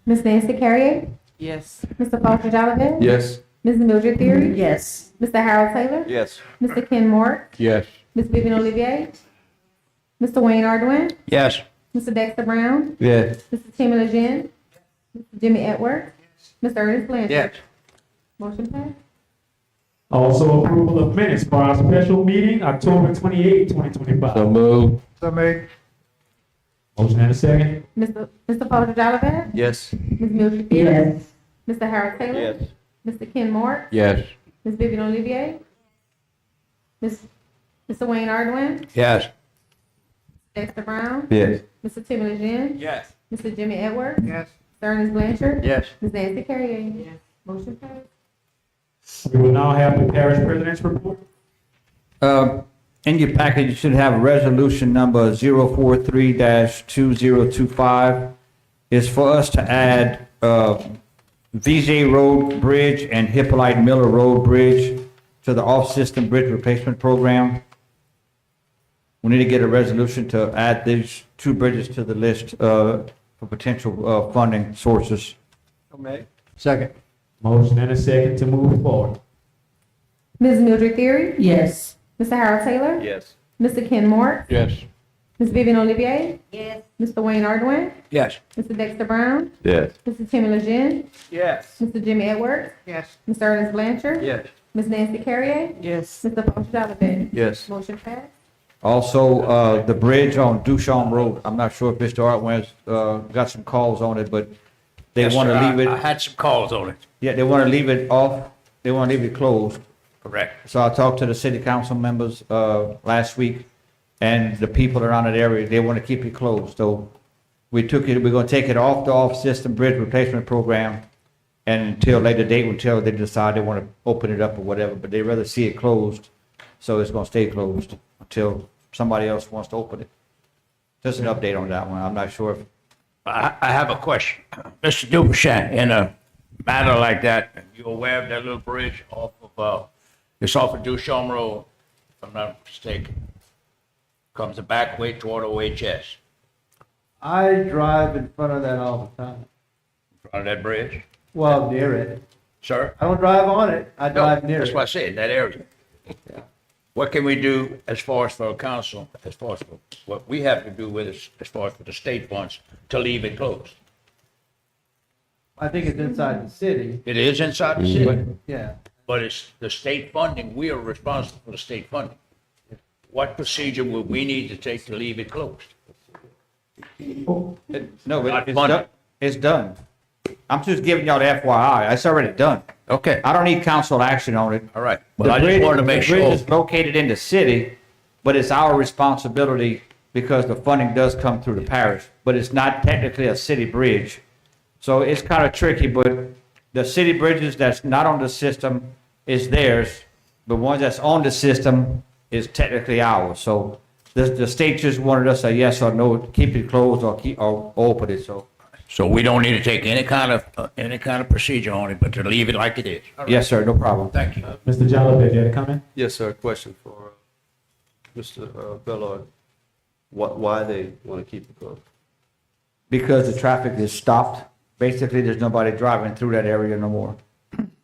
Speaker 4: Ms. Nancy Carrier?
Speaker 3: Yes.
Speaker 4: Mr. Foster Jonathan?
Speaker 5: Yes.
Speaker 4: Ms. Mildred Theory?
Speaker 6: Yes.
Speaker 4: Mr. Harold Taylor?
Speaker 5: Yes.
Speaker 4: Mr. Ken Moore?
Speaker 7: Yes.
Speaker 4: Ms. Vivian Olivier? Mr. Wayne Arduin?
Speaker 8: Yes.
Speaker 4: Mr. Dexter Brown?
Speaker 5: Yes.
Speaker 4: Mr. Timmy Lejeune? Mr. Jimmy Edwards? Mr. Ernest Blanchard?
Speaker 8: Yes.
Speaker 4: Motion passed.
Speaker 1: Also approval of minutes for our special meeting, October 28th, 2025.
Speaker 7: So moved.
Speaker 1: Motion and a second.
Speaker 4: Mr. Foster Jonathan?
Speaker 5: Yes.
Speaker 4: Ms. Mildred Theory?
Speaker 6: Yes.
Speaker 4: Mr. Harold Taylor?
Speaker 5: Yes.
Speaker 4: Mr. Ken Moore?
Speaker 7: Yes.
Speaker 4: Ms. Vivian Olivier? Mr. Wayne Arduin?
Speaker 8: Yes.
Speaker 4: Dexter Brown?
Speaker 5: Yes.
Speaker 4: Mr. Timmy Lejeune?
Speaker 8: Yes.
Speaker 4: Mr. Jimmy Edwards?
Speaker 8: Yes.
Speaker 4: Mr. Ernest Blanchard?
Speaker 8: Yes.
Speaker 4: Ms. Nancy Carrier? Yes. Motion passed.
Speaker 1: We will now have the parish president's report.
Speaker 9: In your package, you should have resolution number 043-2025. Is for us to add VJ Road Bridge and Hippolyte Miller Road Bridge to the off-system bridge replacement program. We need to get a resolution to add these 2 bridges to the list for potential funding sources.
Speaker 8: Second.
Speaker 1: Motion and a second to move forward.
Speaker 4: Ms. Mildred Theory?
Speaker 6: Yes.
Speaker 4: Mr. Harold Taylor?
Speaker 5: Yes.
Speaker 4: Mr. Ken Moore?
Speaker 7: Yes.
Speaker 4: Ms. Vivian Olivier? Yes. Mr. Wayne Arduin?
Speaker 8: Yes.
Speaker 4: Mr. Dexter Brown?
Speaker 5: Yes.
Speaker 4: Mr. Timmy Lejeune?
Speaker 8: Yes.
Speaker 4: Mr. Jimmy Edwards?
Speaker 8: Yes.
Speaker 4: Mr. Ernest Blanchard?
Speaker 5: Yes.
Speaker 4: Ms. Nancy Carrier?
Speaker 3: Yes.
Speaker 4: Mr. Foster Jonathan?
Speaker 5: Yes.
Speaker 4: Motion passed.
Speaker 9: Also, the bridge on Duchamp Road, I'm not sure if Mr. Artwin's got some calls on it, but they
Speaker 8: Yes,
Speaker 9: want to
Speaker 8: sir.
Speaker 9: leave
Speaker 8: I
Speaker 9: it,
Speaker 8: had some calls on it.
Speaker 9: yeah, they want to leave it off, they want to leave it closed.
Speaker 8: Correct.
Speaker 9: So I talked to the city council members last week, and the people around that area, they want to keep it closed. So we're going to take it off the off-system bridge replacement program, and until later date, until they decide they want to open it up or whatever, but they'd rather see it closed, so it's going to stay closed until somebody else wants to open it. Just an update on that one. I'm not sure if,
Speaker 8: I have a question. Mr. Dubachet, in a matter like that, you aware of that little bridge off of, it's off of Duchamp Road, if I'm not mistaken. Comes the back way toward OHS,
Speaker 14: I drive in front of that all the time.
Speaker 8: in front of that bridge.
Speaker 14: Well, near it.
Speaker 8: Sir?
Speaker 14: I don't drive on it. I
Speaker 8: No,
Speaker 14: drive near
Speaker 8: that's
Speaker 14: it.
Speaker 8: what I said, that area. What can we do as far as for a council, as far as for what we have to do with it, as far as for the state funds, to leave it closed?
Speaker 14: I think it's inside the city.
Speaker 8: It is inside the city,
Speaker 14: Yeah.
Speaker 8: but it's the state funding, we are responsible for the state funding. What procedure would we need to take to leave it closed?
Speaker 9: no,
Speaker 8: Not
Speaker 9: but it's
Speaker 8: funded.
Speaker 9: done. It's done. I'm just giving y'all the FYI. It's already done.
Speaker 8: Okay,
Speaker 9: I don't need council action on it.
Speaker 8: all right. Well, I just wanted to make
Speaker 9: The bridge
Speaker 8: sure.
Speaker 9: is located in the city, but it's our responsibility because the funding does come through the parish, but it's not technically a city bridge. So it's kind of tricky, but the city bridges that's not on the system is theirs. The ones that's on the system is technically ours. So the state just wanted us a yes or no, keep it closed or open it, so.
Speaker 8: So we don't need to take any kind of procedure on it, but to leave it like it is. All right.
Speaker 9: Yes, sir, no problem.
Speaker 8: Thank you.
Speaker 1: Mr. Jalabeh, you had a comment?
Speaker 5: Yes, sir. Question for Mr. Bellard. Why they want to keep it closed?
Speaker 9: Because the traffic is stopped. Basically, there's nobody driving through that area no more.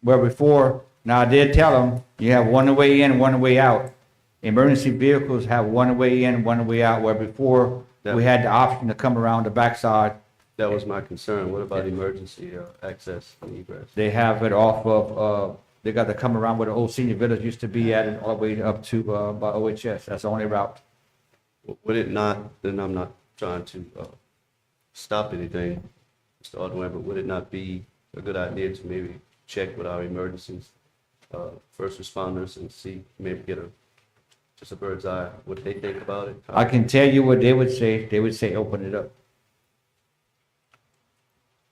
Speaker 9: Where before, now I did tell them, you have one way in, one way out. Emergency vehicles have one way in, one way out, where before, we had the option to come around the backside.
Speaker 5: That was my concern. What about emergency access and egress?
Speaker 9: They have it off of, They got to come around where the old senior village used to be at and all the way up to, by OHS. That's the only route.
Speaker 5: Would it not, then I'm not trying to stop anything, Mr. Alderman, but would it not be a good idea to maybe check with our emergencies, first responders and see, maybe get just a bird's eye, what they think about it?
Speaker 9: I can tell you what they would say. They would say, open it up.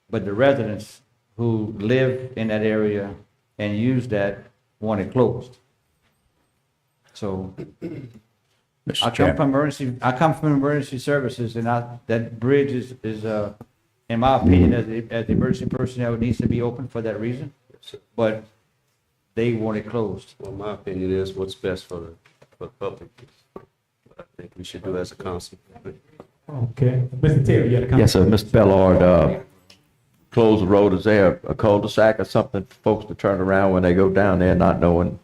Speaker 9: But the residents who live in that area and use that want it closed. So I come from emergency services, and that bridge is, in my opinion, as the emergency personnel, it needs to be open for that reason. But they want it closed.
Speaker 5: Well, my opinion is what's best for the public. What I think we should do as a council.
Speaker 1: Okay. Mr. Taylor, you had a comment?
Speaker 15: Yes, sir. Mr. Bellard, close the road. Is there a cul-de-sac or something for folks to turn around when they go down there not knowing?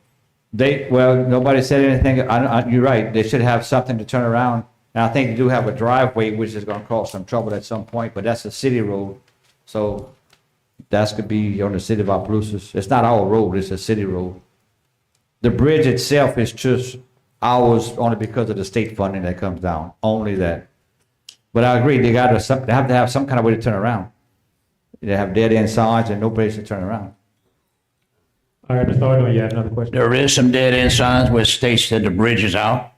Speaker 9: Well, nobody said anything. You're right. They should have something to turn around. And I think they do have a driveway, which is gonna cause some trouble at some point, but that's a city road. So that's could be on the city of Opelousas. It's not our road, it's a city road. The bridge itself is just ours only because of the state funding that comes down, only that. But I agree, they have to have some kind of way to turn around. They have dead end signs and no place to turn around.
Speaker 1: All right, Mr. Ardo, you had another question?
Speaker 8: There is some dead end signs where it states that the bridge is out.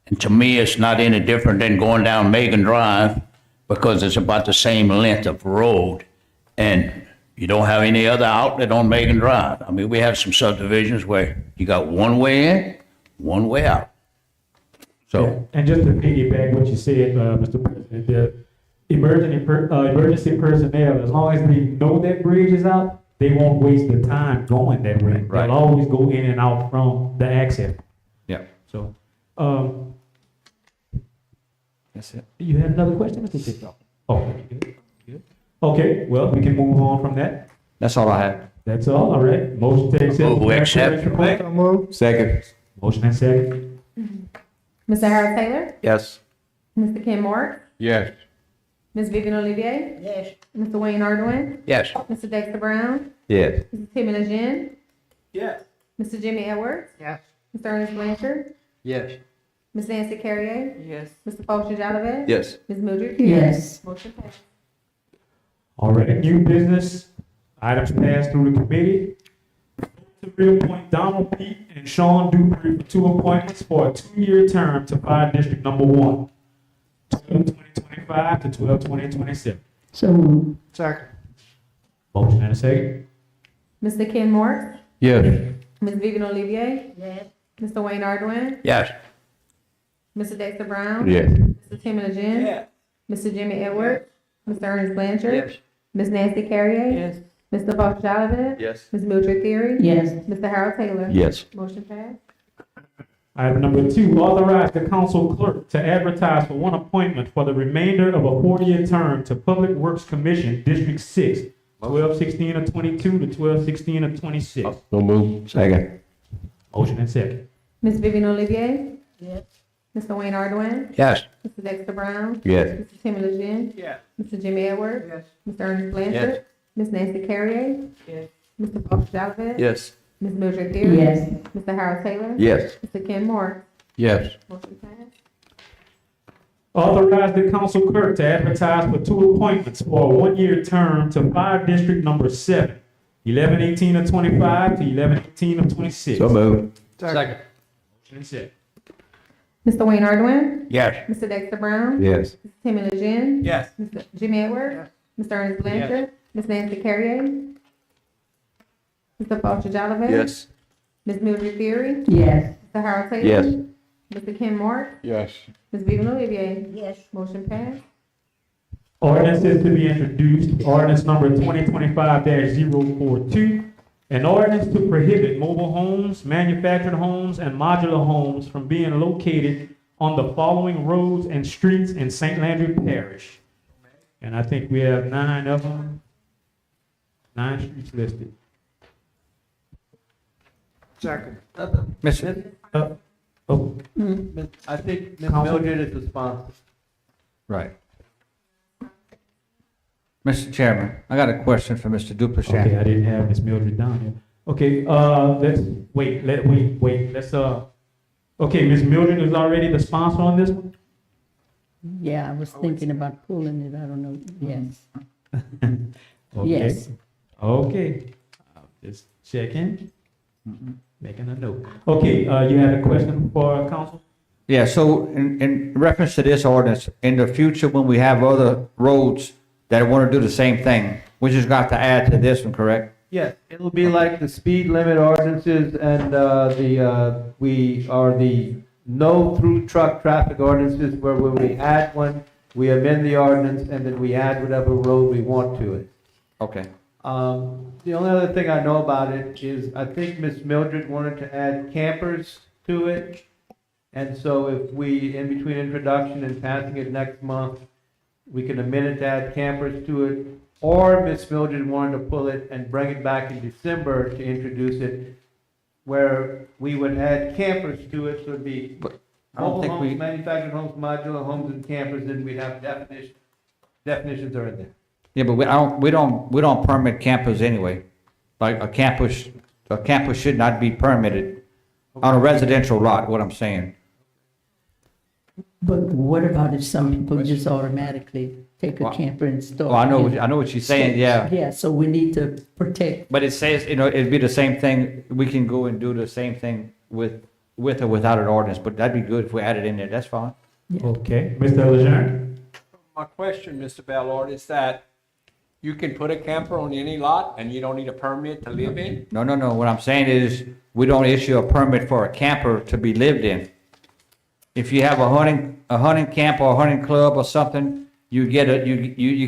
Speaker 8: And to me, it's not any different than going down Megan Drive because it's about the same length of road. And you don't have any other outlet on Megan Drive. I mean, we have some subdivisions where you got one way in, one way out. So.
Speaker 1: Yeah, and just to piggyback what you said, Mr. President, the emergency personnel, as long as they know that bridge is out, they won't waste the time going that way.
Speaker 9: Right.
Speaker 1: They'll always go in and out from the exit.
Speaker 9: Yeah.
Speaker 1: So,
Speaker 9: That's it.
Speaker 1: you had another question, Mr. TikTok? Oh, good, good. Okay, well, we can move on from that.
Speaker 9: That's all I have.
Speaker 1: That's all right. Motion to accept.
Speaker 8: We accept.
Speaker 15: Second.
Speaker 1: Motion and second.
Speaker 4: Mr. Harold Taylor?
Speaker 15: Yes.
Speaker 4: Mr. Ken Moore?
Speaker 7: Yes.
Speaker 4: Ms. Vivian Olivier?
Speaker 3: Yes.
Speaker 4: Mr. Wayne Ardoin?
Speaker 8: Yes.
Speaker 4: Mr. Dexter Brown?
Speaker 15: Yes.
Speaker 4: Mrs. Timmy Lejeune?
Speaker 14: Yes.
Speaker 4: Mr. Jimmy Edwards?
Speaker 3: Yes.
Speaker 4: Mr. Ernest Blanchard?
Speaker 5: Yes.
Speaker 4: Ms. Nancy Carrier?
Speaker 3: Yes.
Speaker 4: Mr. Paul Jalavet?
Speaker 15: Yes.
Speaker 4: Ms. Mildred Pierce?
Speaker 6: Yes.
Speaker 4: Motion passed.
Speaker 1: All right, new business, items passed through the committee. To reappoint Donald Pete and Sean Dupree for 2 appointments for a 2-year term to Fire District Number 1, 12/2025 to 12/2027.
Speaker 6: So moved.
Speaker 14: Second.
Speaker 1: Motion and a second.
Speaker 4: Mr. Ken Moore?
Speaker 15: Yes.
Speaker 4: Ms. Vivian Olivier?
Speaker 3: Yes.
Speaker 4: Mr. Wayne Ardoin?
Speaker 8: Yes.
Speaker 4: Mr. Dexter Brown?
Speaker 15: Yes.
Speaker 4: Mr. Timmy Lejeune?
Speaker 14: Yes.
Speaker 4: Mr. Jimmy Edwards? Mr. Ernest Blanchard?
Speaker 5: Yes.
Speaker 4: Ms. Nancy Carrier?
Speaker 3: Yes.
Speaker 4: Mr. Paul Jalavet?
Speaker 5: Yes.
Speaker 4: Ms. Mildred Theory?
Speaker 6: Yes.
Speaker 4: Mr. Harold Taylor?
Speaker 15: Yes.
Speaker 4: Motion passed.
Speaker 1: Item number 2, authorize the council clerk to advertise for 1 appointment for the remainder of a 4-year term to Public Works Commission, District 6, 12/16 of 22 to 12/16 of 26.
Speaker 15: So move. Second.
Speaker 1: Motion and second.
Speaker 4: Ms. Vivian Olivier?
Speaker 3: Yes.
Speaker 4: Mr. Wayne Ardoin?
Speaker 8: Yes.
Speaker 4: Mr. Dexter Brown?
Speaker 15: Yes.
Speaker 4: Mr. Timmy Lejeune?
Speaker 14: Yes.
Speaker 4: Mr. Jimmy Edwards?
Speaker 3: Yes.
Speaker 4: Mr. Ernest Blanchard? Ms. Nancy Carrier?
Speaker 3: Yes.
Speaker 4: Mr. Paul Jalavet?
Speaker 5: Yes.
Speaker 4: Ms. Mildred Theory?
Speaker 6: Yes.
Speaker 4: Mr. Harold Taylor?
Speaker 15: Yes.
Speaker 4: Mr. Ken Moore?
Speaker 7: Yes.
Speaker 4: Motion passed.
Speaker 1: Authorize the council clerk to advertise for 2 appointments for a 1-year term to Fire District Number 7, 11/18 of 25 to 11/18 of 26.
Speaker 15: So move.
Speaker 5: Second.
Speaker 1: Motion and second.
Speaker 4: Mr. Wayne Ardoin?
Speaker 8: Yes.
Speaker 4: Mr. Dexter Brown?
Speaker 15: Yes.
Speaker 4: Mr. Timmy Lejeune?
Speaker 14: Yes.
Speaker 4: Mr. Jimmy Edwards? Mr. Ernest Blanchard? Ms. Nancy Carrier? Mr. Paul Jalavet?
Speaker 5: Yes.
Speaker 4: Ms. Mildred Theory?
Speaker 6: Yes.
Speaker 4: Mr. Harold Taylor?
Speaker 15: Yes.
Speaker 4: Mr. Ken Moore?
Speaker 7: Yes.
Speaker 4: Ms. Vivian Olivier?
Speaker 3: Yes.
Speaker 4: Motion passed.
Speaker 1: Ordinances to be introduced, ordinance number 2025-042, an ordinance to prohibit mobile homes, manufactured homes, and modular homes from being located on the following roads and streets in St. Landry Parish. And I think we have 9 of them, 9 streets listed.
Speaker 14: Second.
Speaker 9: Mr.
Speaker 1: Oh,
Speaker 14: I think Ms.
Speaker 1: Counsel?
Speaker 14: Mildred is responsible.
Speaker 9: Right. Mr. Chairman, I got a question for Mr. Duplashan.
Speaker 1: okay, I didn't have Ms. Mildred down here. Okay, let's, okay, Ms. Mildred is already the sponsor on this one?
Speaker 6: Yeah, I was thinking about pulling it, I don't know, yes.
Speaker 1: Okay.
Speaker 6: Yes.
Speaker 1: Okay, just checking, making a note. Okay, you had a question for council?
Speaker 9: Yeah, so in reference to this ordinance, in the future, when we have other roads that want to do the same thing, we just got to add to this one, correct?
Speaker 14: Yes, it'll be like the speed limit ordinances and, the no through truck traffic ordinances where when we add one, we amend the ordinance and then we add whatever road we want to it.
Speaker 9: Okay.
Speaker 14: The only other thing I know about it is I think Miss Mildred wanted to add campers to it. And so if we, in between introduction and passing it next month, we can amend it to add campers to it. Or Miss Mildred wanted to pull it and bring it back in December to introduce it, where we would add campers to it, so it'd be
Speaker 9: I don't
Speaker 14: mobile
Speaker 9: think
Speaker 14: homes,
Speaker 9: we-
Speaker 14: manufactured homes, modular homes, and campers, then we'd have definitions are in there.
Speaker 9: Yeah, but we don't permit campers anyway. Like a campus should not be permitted on a residential lot, what I'm saying.
Speaker 6: But what about if some people just automatically take a
Speaker 9: Well-
Speaker 6: camper and store?
Speaker 9: Well, I know what she's saying, yeah.
Speaker 6: Yeah, so we need to protect.
Speaker 9: But it says, it'd be the same thing, we can go and do the same thing with or without an ordinance, but that'd be good if we added in there, that's fine.
Speaker 1: Okay, Mr. Lejeune?
Speaker 16: My question, Mr. Ballard, is that you can put a camper on any lot and you don't need a permit to live in?
Speaker 9: No, what I'm saying is, we don't issue a permit for a camper to be lived in. If you have a hunting camp or a hunting club or something, you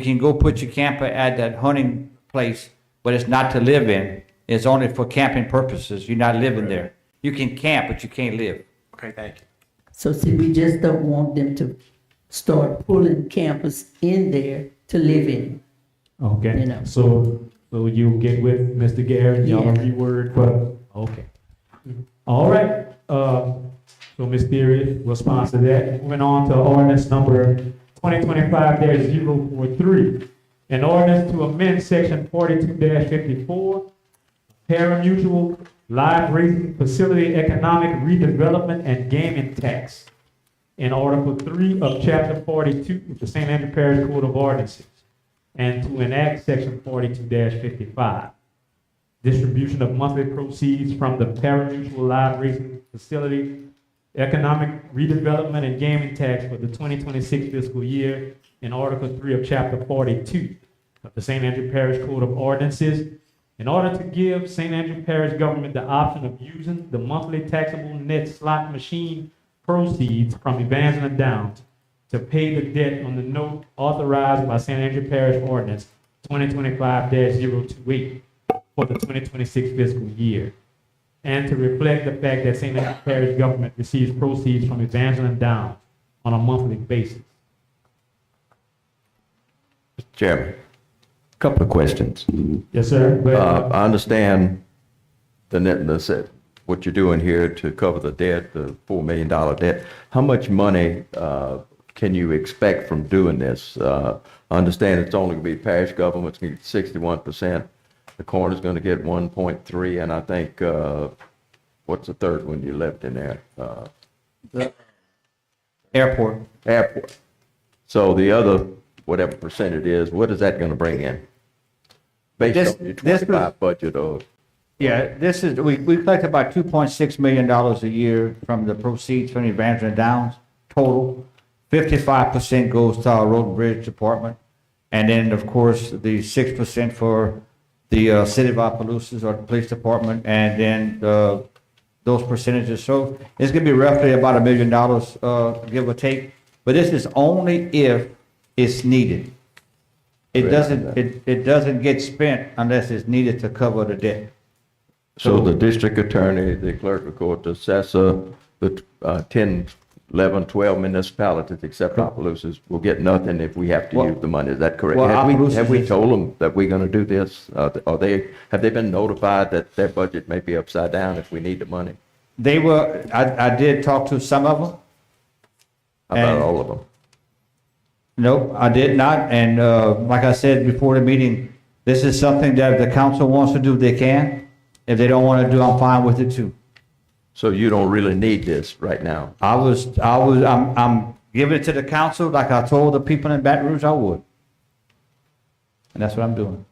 Speaker 9: can go put your camper at that hunting place, but it's not to live in. It's only for camping purposes. You're not living there. You can camp, but you can't live.
Speaker 16: Okay, thank you.
Speaker 6: So see, we just don't want them to start pulling campers in there to live in.
Speaker 1: Okay,
Speaker 6: You know.
Speaker 1: so you get with Mr. Garrett, y'all
Speaker 6: Yeah.
Speaker 1: reword, but, okay. All right, so Ms. Theory will sponsor that. Moving on to ordinance number 2025-043. An ordinance to amend section 42-54, parimutuel live racing facility economic redevelopment and gaming tax in Article 3 of Chapter 42 of the St. Andrew Parish Code of Ordinances, and to enact section 42-55. Distribution of monthly proceeds from the parimutuel live racing facility economic redevelopment and gaming tax for the 2026 fiscal year in Article 3 of Chapter 42 of the St. Andrew Parish Code of Ordinances, in order to give St. Andrew Parish government the option of using the monthly taxable net slot machine proceeds from Evangeline Downs to pay the debt on the note authorized by St. Andrew Parish Ordinance 2025-028 for the 2026 fiscal year, and to reflect the fact that St. Andrew Parish government receives proceeds from Evangeline Downs on a monthly basis.
Speaker 15: Mr. Chairman, couple of questions.
Speaker 1: Yes, sir. Go ahead.
Speaker 15: I understand what you're doing here to cover the debt, the $4 million debt. How much money can you expect from doing this? I understand it's only going to be parish government's going to get 61%. The coroner's going to get 1.3, and I think, what's the third one you left in there?
Speaker 9: Airport.
Speaker 15: Airport. So the other, whatever percent it is, what is that going to bring in? Based on your 25 budget or?
Speaker 9: Yeah, we collect about $2.6 million a year from the proceeds from the Evangeline Downs total. 55% goes to our road and bridge department. And then, of course, the 6% for the city of Opelousas or the police department, and then those percentages. So it's gonna be roughly about $1 million, give or take. But this is only if it's needed. It doesn't get spent unless it's needed to cover the debt.
Speaker 15: So the district attorney, the clerk of court, the assessor, the 10, 11, 12 municipalities except Opelousas will get nothing if we have to use the money. Is that correct?
Speaker 9: Well,
Speaker 15: Have we
Speaker 9: Opelousas
Speaker 15: told them that we're going to do this? Have they been notified that their budget may be upside down if we need the money?
Speaker 9: I did talk to some of them.
Speaker 15: How about
Speaker 9: And-
Speaker 15: all of them?
Speaker 9: Nope, I did not, and like I said before the meeting, this is something that if the council wants to do, they can. If they don't want to do, I'm fine with it too.
Speaker 15: So you don't really need this right now?
Speaker 9: I'm giving it to the council like I told the people in Baton Rouge I would. And that's what I'm doing.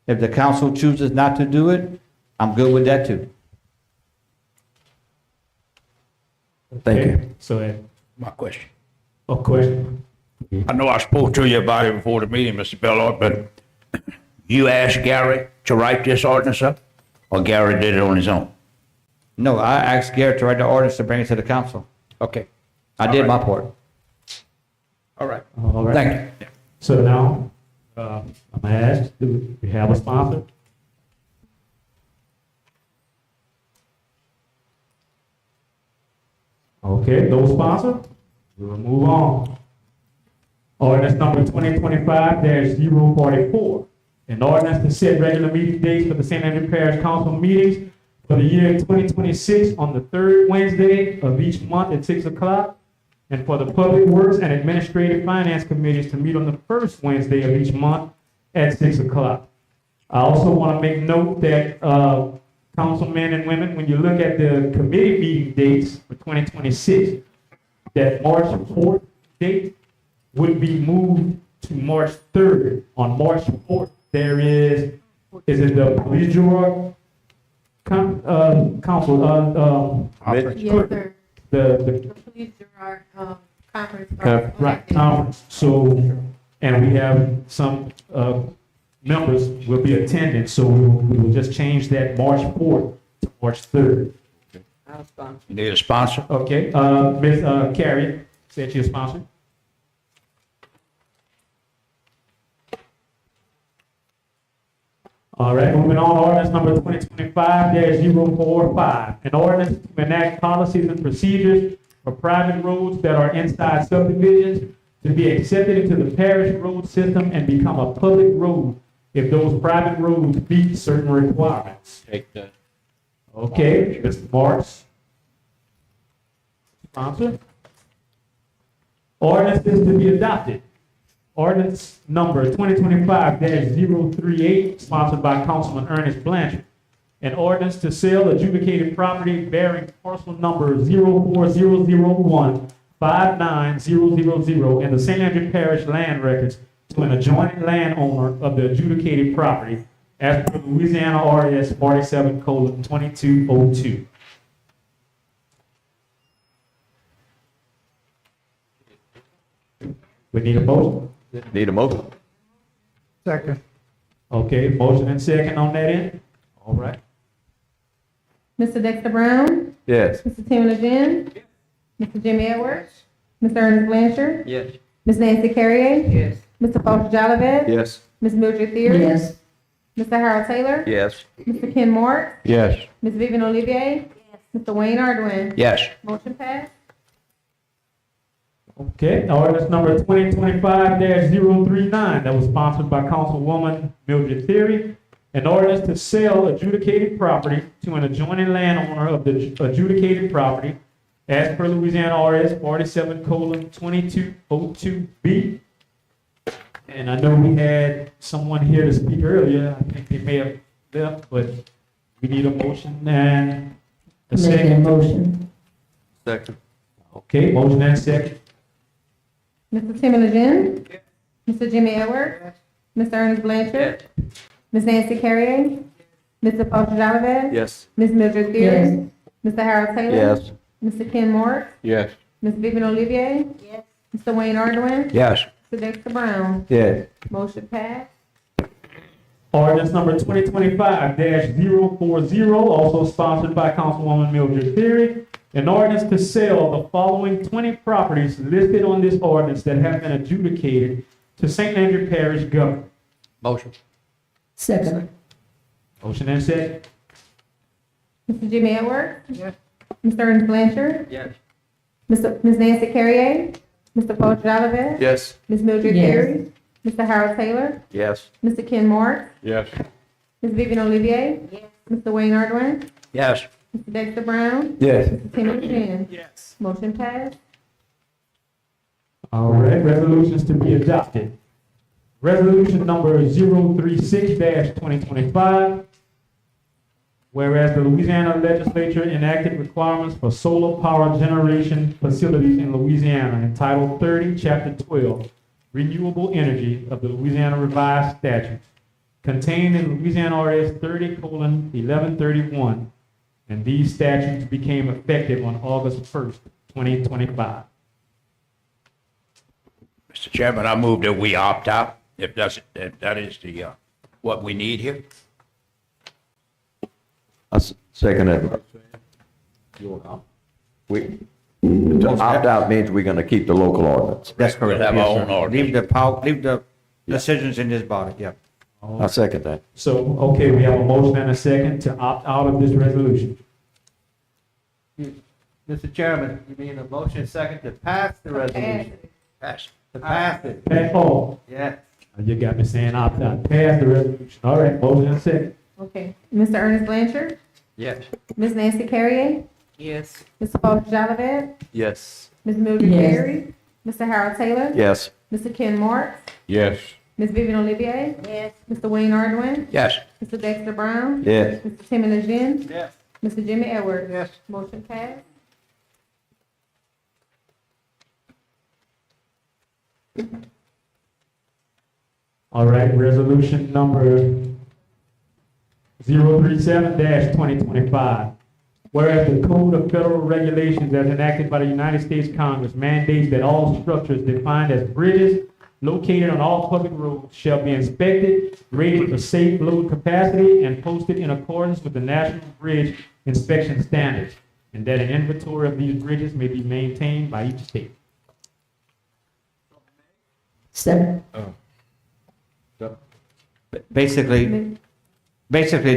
Speaker 9: If the council chooses not to do it, I'm good with that too.
Speaker 15: Thank you.
Speaker 1: Okay, so,
Speaker 8: My question.
Speaker 1: a question?
Speaker 8: I know I spoke to you about it before the meeting, Mr. Bellard, but you asked Gary to write this ordinance up, or Gary did it on his own?
Speaker 9: No, I asked Garrett to write the ordinance to bring it to the council.
Speaker 8: Okay.
Speaker 9: I did my part.
Speaker 8: All right.
Speaker 1: All right.
Speaker 8: Thank you.
Speaker 1: So now, I'm gonna ask, do we have a sponsor? Okay, no sponsor? We'll move on. Ordinance number 2025-044. An ordinance to set regular meeting dates for the St. Andrew Parish Council meetings for the year 2026 on the third Wednesday of each month at 6 o'clock, and for the Public Works and Administrative Finance Committees to meet on the first Wednesday of each month at 6 o'clock. I also want to make note that, councilmen and women, when you look at the committee meeting dates for 2026, that March 4th date would be moved to March 3rd. On March 4th, there is it the police jury council,
Speaker 4: Yes, sir.
Speaker 1: the
Speaker 4: Police jury, conference.
Speaker 1: right, conference. So, and we have some, members will be attending, so we will just change that March 4th to March 3rd.
Speaker 3: I'll sponsor.
Speaker 8: You need a sponsor?
Speaker 1: Okay, Ms. Carrie, said you're sponsoring. All right, moving on, ordinance number 2025-045. An ordinance to enact policies and procedures for private roads that are inside subdivisions to be accepted into the parish road system and become a public road if those private roads meet certain requirements.
Speaker 8: Take that.
Speaker 1: Okay, Mr. Marks. Sponsor. Ordinance is to be adopted. Ordinance number 2025-038, sponsored by Councilman Ernest Blanchard. An ordinance to sell adjudicated property bearing parcel number 04001-59000 in the St. Andrew Parish land records to an adjoining landowner of the adjudicated property as per Louisiana RS 47:2202. We need a motion.
Speaker 15: Need a motion?
Speaker 14: Second.
Speaker 1: Okay, motion and second on that end. All right.
Speaker 4: Mr. Dexter Brown?
Speaker 15: Yes.
Speaker 4: Mr. Tim Legend? Mr. Jimmy Edwards? Mr. Ernest Blanchard?
Speaker 2: Yes.
Speaker 4: Ms. Nancy Carrier?
Speaker 3: Yes.
Speaker 4: Mr. Paul Jolivet?
Speaker 15: Yes.
Speaker 4: Ms. Mildred Theory?
Speaker 6: Yes.
Speaker 4: Mr. Harold Taylor?
Speaker 15: Yes.
Speaker 4: Mr. Ken Moore?
Speaker 8: Yes.
Speaker 4: Ms. Vivian Olivier? Mr. Wayne Arduin?
Speaker 8: Yes.
Speaker 4: Motion passed.
Speaker 1: Okay, ordinance number 2025-039, that was sponsored by Councilwoman Mildred Theory. An ordinance to sell adjudicated property to an adjoining landowner of the adjudicated property as per Louisiana RS 47:2202B. And I know we had someone here to speak earlier. I think they may have left, but we need a motion and a
Speaker 6: Make that
Speaker 1: second.
Speaker 6: motion.
Speaker 5: Second.
Speaker 1: Okay, motion and second.
Speaker 4: Mr. Tim Legend? Mr. Jimmy Edwards? Mr. Ernest Blanchard? Ms. Nancy Carrier? Mr. Paul Jolivet?
Speaker 5: Yes.
Speaker 4: Ms. Mildred Theory? Mr. Harold Taylor?
Speaker 15: Yes.
Speaker 4: Mr. Ken Moore?
Speaker 8: Yes.
Speaker 4: Ms. Vivian Olivier? Yes. Mr. Wayne Arduin?
Speaker 8: Yes.
Speaker 4: Mr. Dexter Brown?
Speaker 15: Yes.
Speaker 4: Motion passed.
Speaker 1: Ordinance number 2025-040, also sponsored by Councilwoman Mildred Theory. An ordinance to sell the following 20 properties listed on this ordinance that have been adjudicated to St. Andrew Parish government.
Speaker 2: Motion.
Speaker 6: Second.
Speaker 1: Motion and second.
Speaker 4: Mr. Jimmy Edwards? Yes. Mr. Ernest Blanchard?
Speaker 2: Yes.
Speaker 4: Ms. Nancy Carrier? Mr. Paul Jolivet?
Speaker 5: Yes.
Speaker 4: Ms. Mildred
Speaker 6: Yes.
Speaker 4: Theory? Mr. Harold Taylor?
Speaker 15: Yes.
Speaker 4: Mr. Ken Moore?
Speaker 8: Yes.
Speaker 4: Ms. Vivian Olivier? Yes. Mr. Wayne Arduin?
Speaker 8: Yes.
Speaker 4: Mr. Dexter Brown?
Speaker 15: Yes.
Speaker 4: Mr. Tim Legend?
Speaker 8: Yes.
Speaker 4: Motion passed.
Speaker 1: All right, resolutions to be adopted. Resolution number 036-2025. Whereas the Louisiana legislature enacted requirements for solar power generation facilities in Louisiana in Title 30, Chapter 12, Renewable Energy of the Louisiana Revised Statutes, contained in Louisiana RS 30:1131, and these statutes became effective on August 1st, 2025.
Speaker 8: Mr. Chairman, I move that we opt out, if that is the, what we need here.
Speaker 15: Second it. We, to opt out means we're gonna keep the local ordinance.
Speaker 9: That's correct.
Speaker 8: We'll have
Speaker 9: Yes,
Speaker 8: our
Speaker 9: sir.
Speaker 8: own ordinance.
Speaker 9: Leave the decisions in this body, yeah.
Speaker 15: I second that.
Speaker 1: So, okay, we have a motion and a second to opt out of this resolution.
Speaker 14: Mr. Chairman, you mean a motion second to pass the resolution?
Speaker 8: Pass.
Speaker 14: To pass it? Yes.
Speaker 1: You got me saying opt out. Pass the resolution. All right, motion and second.
Speaker 4: Okay. Mr. Ernest Blanchard.
Speaker 2: Yes.
Speaker 4: Ms. Nancy Carrier.
Speaker 3: Yes.
Speaker 4: Mr. Paul Jolivet.
Speaker 5: Yes.
Speaker 4: Ms. Mildred
Speaker 6: Yes.
Speaker 4: Berry. Mr. Harold Taylor.
Speaker 15: Yes.
Speaker 4: Mr. Ken Marks.
Speaker 7: Yes.
Speaker 4: Ms. Vivian Olivier.
Speaker 3: Yes.
Speaker 4: Mr. Wayne Arduin.
Speaker 8: Yes.
Speaker 4: Mr. Dexter Brown.
Speaker 15: Yes.
Speaker 4: Mr. Timmy Legend.
Speaker 14: Yes.
Speaker 4: Mr. Jimmy Edwards.
Speaker 14: Yes.
Speaker 4: Motion passed.
Speaker 1: All right, resolution number 037-2025. Whereas the Code of Federal Regulations as enacted by the United States Congress mandates that all structures defined as bridges located on all public roads shall be inspected, rated for safe load capacity, and posted in accordance with the National Bridge Inspection Standards, and that an inventory of these bridges may be maintained by each state.
Speaker 6: Second.
Speaker 9: Basically,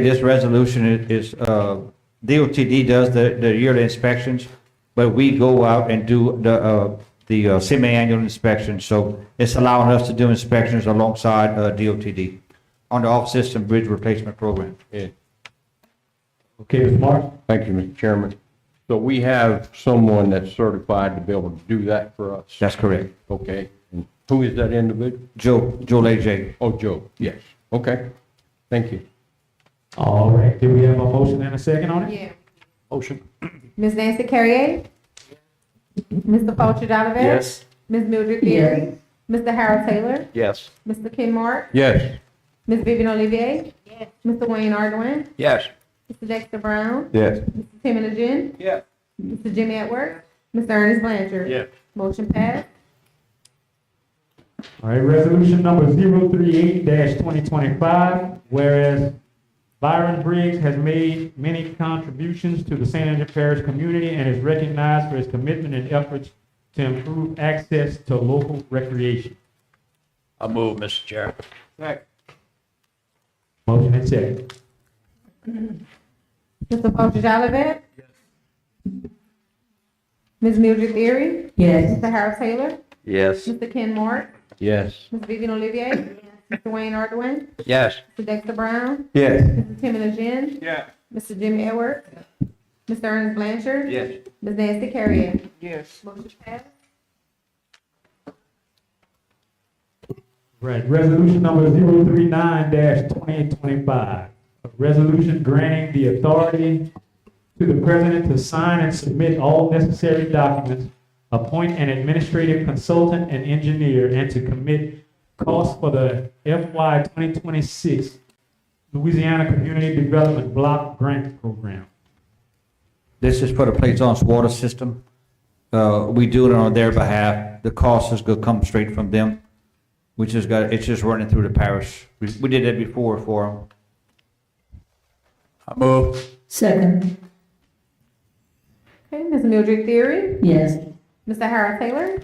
Speaker 9: this resolution is, DOTD does the yearly inspections, but we go out and do the semi-annual inspection. So it's allowing us to do inspections alongside DOTD on the off-system bridge replacement program.
Speaker 7: Yeah.
Speaker 1: Okay, Mr. Marks?
Speaker 7: Thank you, Mr. Chairman. So we have someone that's certified to be able to do that for us?
Speaker 9: That's correct.
Speaker 7: Okay. And who is that individual?
Speaker 9: Joe AJ.
Speaker 7: Oh, Joe. Yes. Okay. Thank you.
Speaker 1: All right, do we have a motion and a second on it?
Speaker 4: Yeah.
Speaker 8: Motion.
Speaker 4: Ms. Nancy Carrier. Mr. Paul Jolivet.
Speaker 5: Yes.
Speaker 4: Ms. Mildred Berry. Mr. Harold Taylor.
Speaker 5: Yes.
Speaker 4: Mr. Ken Marks.
Speaker 7: Yes.
Speaker 4: Ms. Vivian Olivier. Yes. Mr. Wayne Arduin.
Speaker 8: Yes.
Speaker 4: Mr. Dexter Brown.
Speaker 15: Yes.
Speaker 4: Mr. Timmy Legend.
Speaker 14: Yes.
Speaker 4: Mr. Jimmy Edwards. Mr. Ernest Blanchard.
Speaker 2: Yes.
Speaker 4: Motion passed.
Speaker 1: All right, resolution number 038-2025, whereas Byron Briggs has made many contributions to the St. Andrew Parish community and is recognized for his commitment and efforts to improve access to local recreation.
Speaker 8: I move, Mr. Chair.
Speaker 14: Second.
Speaker 1: Motion and second.
Speaker 4: Mr. Paul Jolivet. Ms. Mildred Berry.
Speaker 6: Yes.
Speaker 4: Mr. Harold Taylor.
Speaker 5: Yes.
Speaker 4: Mr. Ken Marks.
Speaker 7: Yes.
Speaker 4: Ms. Vivian Olivier. Mr. Wayne Arduin.
Speaker 8: Yes.
Speaker 4: Mr. Dexter Brown.
Speaker 15: Yes.
Speaker 4: Mr. Timmy Legend.
Speaker 14: Yes.
Speaker 4: Mr. Jimmy Edwards. Mr. Ernest Blanchard.
Speaker 2: Yes.
Speaker 4: Ms. Nancy Carrier.
Speaker 14: Yes.
Speaker 4: Motion passed.
Speaker 1: Right, resolution number 039-2025, a resolution granting the authority to the president to sign and submit all necessary documents, appoint an administrative consultant and engineer, and to commit costs for the FY 2026 Louisiana Community Development Block Grant Program.
Speaker 9: This is for the Plaisance water system. We do it on their behalf. The cost is gonna come straight from them. It's just running through the parish. We did that before for them.
Speaker 8: I move.
Speaker 6: Second.
Speaker 4: Okay, Ms. Mildred Berry.
Speaker 6: Yes.
Speaker 4: Mr. Harold Taylor.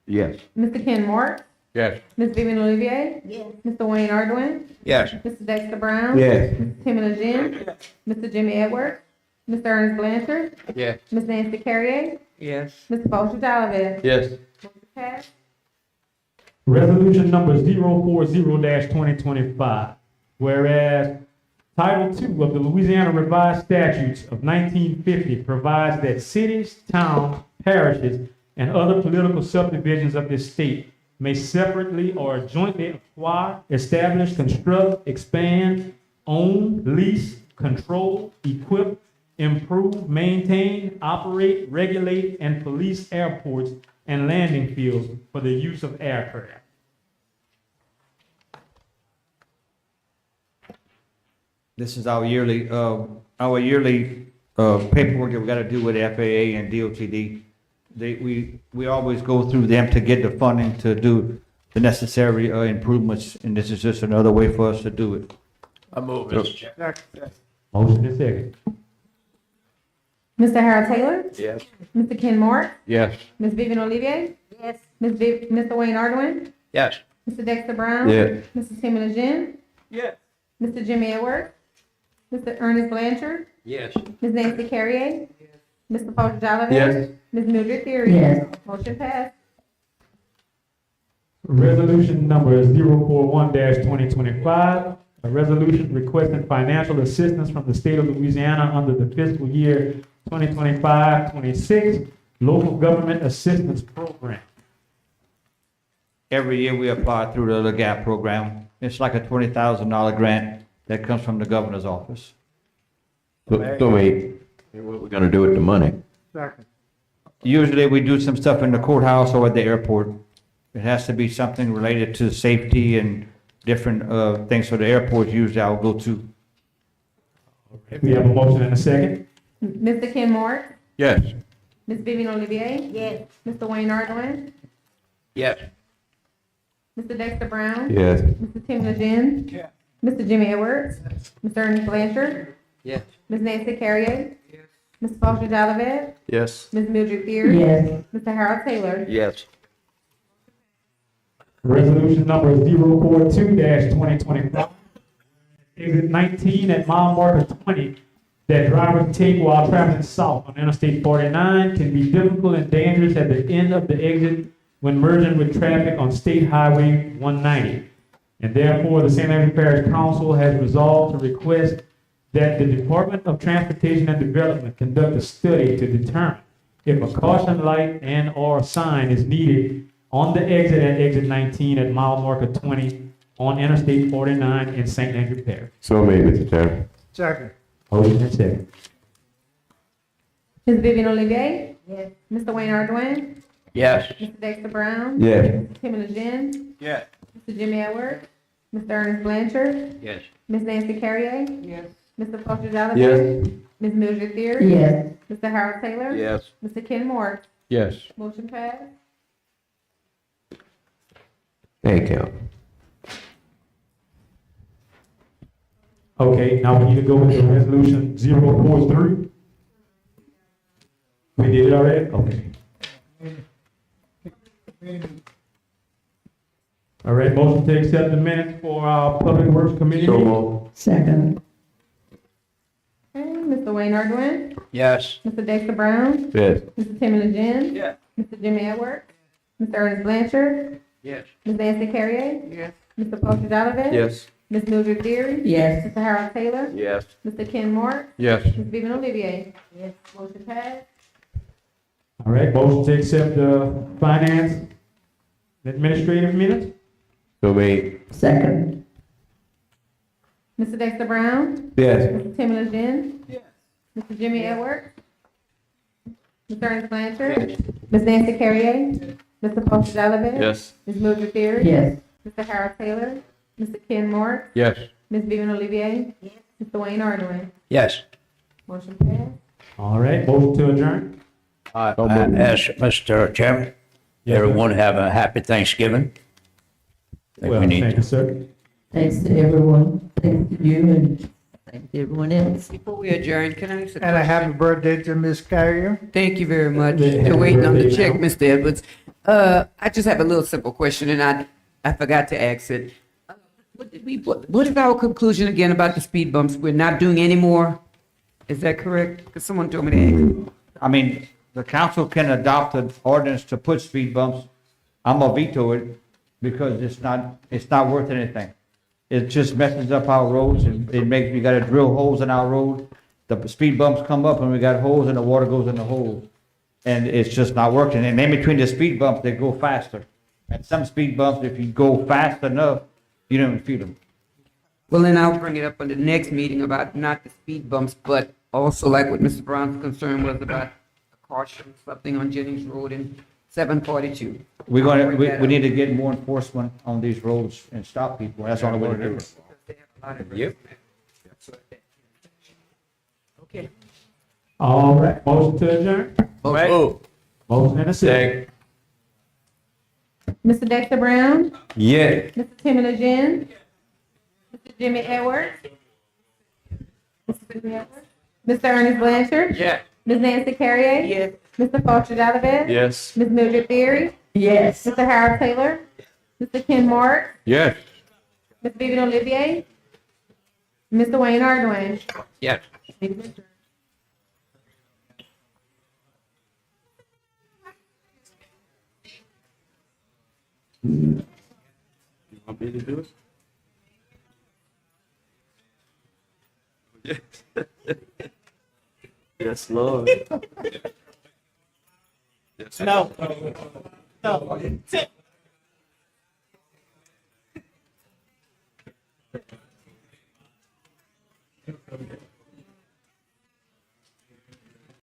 Speaker 15: Yes.
Speaker 4: Mr. Ken Marks.
Speaker 7: Yes.
Speaker 4: Ms. Vivian Olivier.
Speaker 3: Yes.
Speaker 4: Mr. Wayne Arduin.
Speaker 8: Yes.
Speaker 4: Mr. Dexter Brown.
Speaker 15: Yes.
Speaker 4: Mr. Timmy Legend. Mr. Jimmy Edwards. Mr. Ernest Blanchard.
Speaker 2: Yes.
Speaker 4: Ms. Nancy Carrier.
Speaker 3: Yes.
Speaker 4: Mr. Paul Jolivet.
Speaker 5: Yes.
Speaker 4: Motion passed.
Speaker 1: Resolution number 040-2025, whereas Title II of the Louisiana Revised Statutes of 1950 provides that cities, towns, parishes, and other political subdivisions of this state may separately or jointly acquire, establish, construct, expand, own, lease, control, equip, improve, maintain, operate, regulate, and police airports and landing fields for the use of aircraft.
Speaker 9: This is our yearly paperwork that we gotta do with FAA and DOTD. We always go through them to get the funding to do the necessary improvements, and this is just another way for us to do it.
Speaker 8: I move, Mr. Chairman.
Speaker 1: Motion is second.
Speaker 4: Mr. Harold Taylor?
Speaker 13: Yes.
Speaker 4: Mr. Ken Moore?
Speaker 7: Yes.
Speaker 4: Ms. Vivian Olivier? Yes. Mr. Wayne Ardoin?
Speaker 8: Yes.
Speaker 4: Mr. Dexter Brown?
Speaker 15: Yes.
Speaker 4: Mrs. Timmy Legend?
Speaker 14: Yes.
Speaker 4: Mr. Jimmy Edwards? Mr. Ernest Blanchard?
Speaker 2: Yes.
Speaker 4: Ms. Nancy Carrier? Mr. Paul Jollivet?
Speaker 15: Yes.
Speaker 4: Ms. Mildred Theory?
Speaker 6: Yes.
Speaker 4: Motion passed.
Speaker 1: Resolution number 041-2025, a resolution requesting financial assistance from the state of Louisiana under the fiscal year 2025-26 local government assistance program.
Speaker 9: Every year we apply through the GAP program. It's like a $20,000 grant that comes from the governor's office.
Speaker 15: So wait, what we're gonna do with the money?
Speaker 9: Usually we do some stuff in the courthouse or at the airport. It has to be something related to safety and different things for the airports usually I'll go to.
Speaker 1: We have a motion and a second.
Speaker 4: Mr. Ken Moore?
Speaker 7: Yes.
Speaker 4: Ms. Vivian Olivier? Yes. Mr. Wayne Ardoin?
Speaker 8: Yes.
Speaker 4: Mr. Dexter Brown?
Speaker 15: Yes.
Speaker 4: Mr. Tim Legend?
Speaker 14: Yes.
Speaker 4: Mr. Jimmy Edwards? Mr. Ernest Blanchard?
Speaker 2: Yes.
Speaker 4: Ms. Nancy Carrier? Mr. Paul Jollivet?
Speaker 5: Yes.
Speaker 4: Ms. Mildred Theory?
Speaker 6: Yes.
Speaker 4: Mr. Harold Taylor?
Speaker 5: Yes.
Speaker 1: Resolution number 042-2025, exit 19 at mile marker 20, that drivers take while traveling south on Interstate 49 can be difficult and dangerous at the end of the exit when merging with traffic on State Highway 190. And therefore, the St. Landry Parish Council has resolved to request that the Department of Transportation and Development conduct a study to determine if a caution light and/or sign is needed on the exit at exit 19 at mile marker 20 on Interstate 49 in St. Landry Parish.
Speaker 15: So made, Mr. Chairman.
Speaker 14: Second.
Speaker 1: Motion and second.
Speaker 4: Ms. Vivian Olivier? Yes. Mr. Wayne Ardoin?
Speaker 8: Yes.
Speaker 4: Mr. Dexter Brown?
Speaker 15: Yes.
Speaker 4: Mr. Tim Legend?
Speaker 14: Yes.
Speaker 4: Mr. Jimmy Edwards? Mr. Ernest Blanchard?
Speaker 2: Yes.
Speaker 4: Ms. Nancy Carrier?
Speaker 14: Yes.
Speaker 4: Mr. Paul Jollivet?
Speaker 15: Yes.
Speaker 4: Ms. Mildred Theory?
Speaker 6: Yes.
Speaker 4: Mr. Harold Taylor?
Speaker 5: Yes.
Speaker 4: Mr. Ken Moore?
Speaker 7: Yes.
Speaker 4: Motion passed.
Speaker 15: Thank you.
Speaker 1: Okay, now we need to go with the resolution 043. We did it already? Okay. All right, motion to accept the minutes for our Public Works Committee
Speaker 15: So
Speaker 1: meeting.
Speaker 15: moved.
Speaker 6: Second.
Speaker 4: Okay, Mr. Wayne Ardoin?
Speaker 8: Yes.
Speaker 4: Mr. Dexter Brown?
Speaker 15: Yes.
Speaker 4: Mr. Tim Legend?
Speaker 14: Yes.
Speaker 4: Mr. Jimmy Edwards? Mr. Ernest Blanchard?
Speaker 2: Yes.
Speaker 4: Ms. Nancy Carrier?
Speaker 14: Yes.
Speaker 4: Mr. Paul Jollivet?
Speaker 5: Yes.
Speaker 4: Ms. Mildred Theory?
Speaker 6: Yes.
Speaker 4: Mr. Harold Taylor?
Speaker 5: Yes.
Speaker 4: Mr. Ken Moore?
Speaker 7: Yes.
Speaker 4: Ms. Vivian Olivier? Yes. Motion passed.
Speaker 1: All right, motion to accept the finance administrative minutes.
Speaker 15: So made.
Speaker 6: Second.
Speaker 4: Mr. Dexter Brown?
Speaker 15: Yes.
Speaker 4: Mr. Tim Legend?
Speaker 14: Yes.
Speaker 4: Mr. Jimmy Edwards? Mr. Ernest Blanchard? Ms. Nancy Carrier? Mr. Paul Jollivet?
Speaker 5: Yes.
Speaker 4: Ms. Mildred Theory?
Speaker 6: Yes.
Speaker 4: Mr. Harold Taylor? Mr. Ken Moore?
Speaker 7: Yes.
Speaker 4: Ms. Vivian Olivier? Mr. Wayne Ardoin?
Speaker 8: Yes.
Speaker 4: Motion passed.
Speaker 1: All right, motion to adjourn.
Speaker 8: I ask Mr. Chairman, everyone have a happy Thanksgiving. I think
Speaker 1: Well,
Speaker 8: we need
Speaker 1: thank
Speaker 8: to.
Speaker 1: you, sir.
Speaker 6: Thanks to everyone. Thanks to you and thanks to everyone else.
Speaker 3: Before we adjourn, can I ask a
Speaker 14: And a
Speaker 3: question?
Speaker 14: happy birthday to Miss Carrier.
Speaker 3: Thank you very much.
Speaker 1: Happy
Speaker 3: Still waiting on the
Speaker 1: birthday,
Speaker 3: check,
Speaker 1: ma'am.
Speaker 3: Mr. Edwards. I just have a little simple question, and I forgot to ask it. What is our conclusion again about the speed bumps? We're not doing any more? Is that correct? Because someone told me to ask.
Speaker 9: I mean, the council can adopt an ordinance to put speed bumps. I'm gonna veto it because it's not worth anything. It just messes up our roads and it makes, we gotta drill holes in our road. The speed bumps come up and we got holes and the water goes in the holes. And it's just not working. And in between the speed bumps, they go faster. And some speed bumps, if you go fast enough, you don't even feel them.
Speaker 3: Well, then I'll bring it up on the next meeting about not the speed bumps, but also like what Mr. Brown's concern was about a caution, something on Jennings Road and 742.
Speaker 9: We're gonna,
Speaker 3: I'll bring that
Speaker 9: we
Speaker 3: up.
Speaker 9: need to get more enforcement on these roads and stop people. That's the only way to do it.
Speaker 2: Yep.
Speaker 3: Okay.
Speaker 1: All right, motion to adjourn.
Speaker 2: Oh,
Speaker 1: Motion and a second.
Speaker 4: Mr. Dexter Brown?
Speaker 2: yeah.
Speaker 4: Mr. Timmy Legend? Mr. Jimmy Edwards? Mr. Ernest Blanchard?
Speaker 2: Yeah.
Speaker 4: Ms. Nancy Carrier?
Speaker 3: Yes.
Speaker 4: Mr. Foster Jalavet?
Speaker 2: Yes.
Speaker 4: Ms. Mildred Berry?
Speaker 6: Yes.
Speaker 4: Mr. Harold Taylor? Mr. Ken Mark?
Speaker 7: Yes.
Speaker 4: Ms. Vivian Olivier? Mr. Wayne Ardoin?
Speaker 2: Yeah.
Speaker 5: You want me to do it? Yes, Lord. Yes,
Speaker 16: No. No.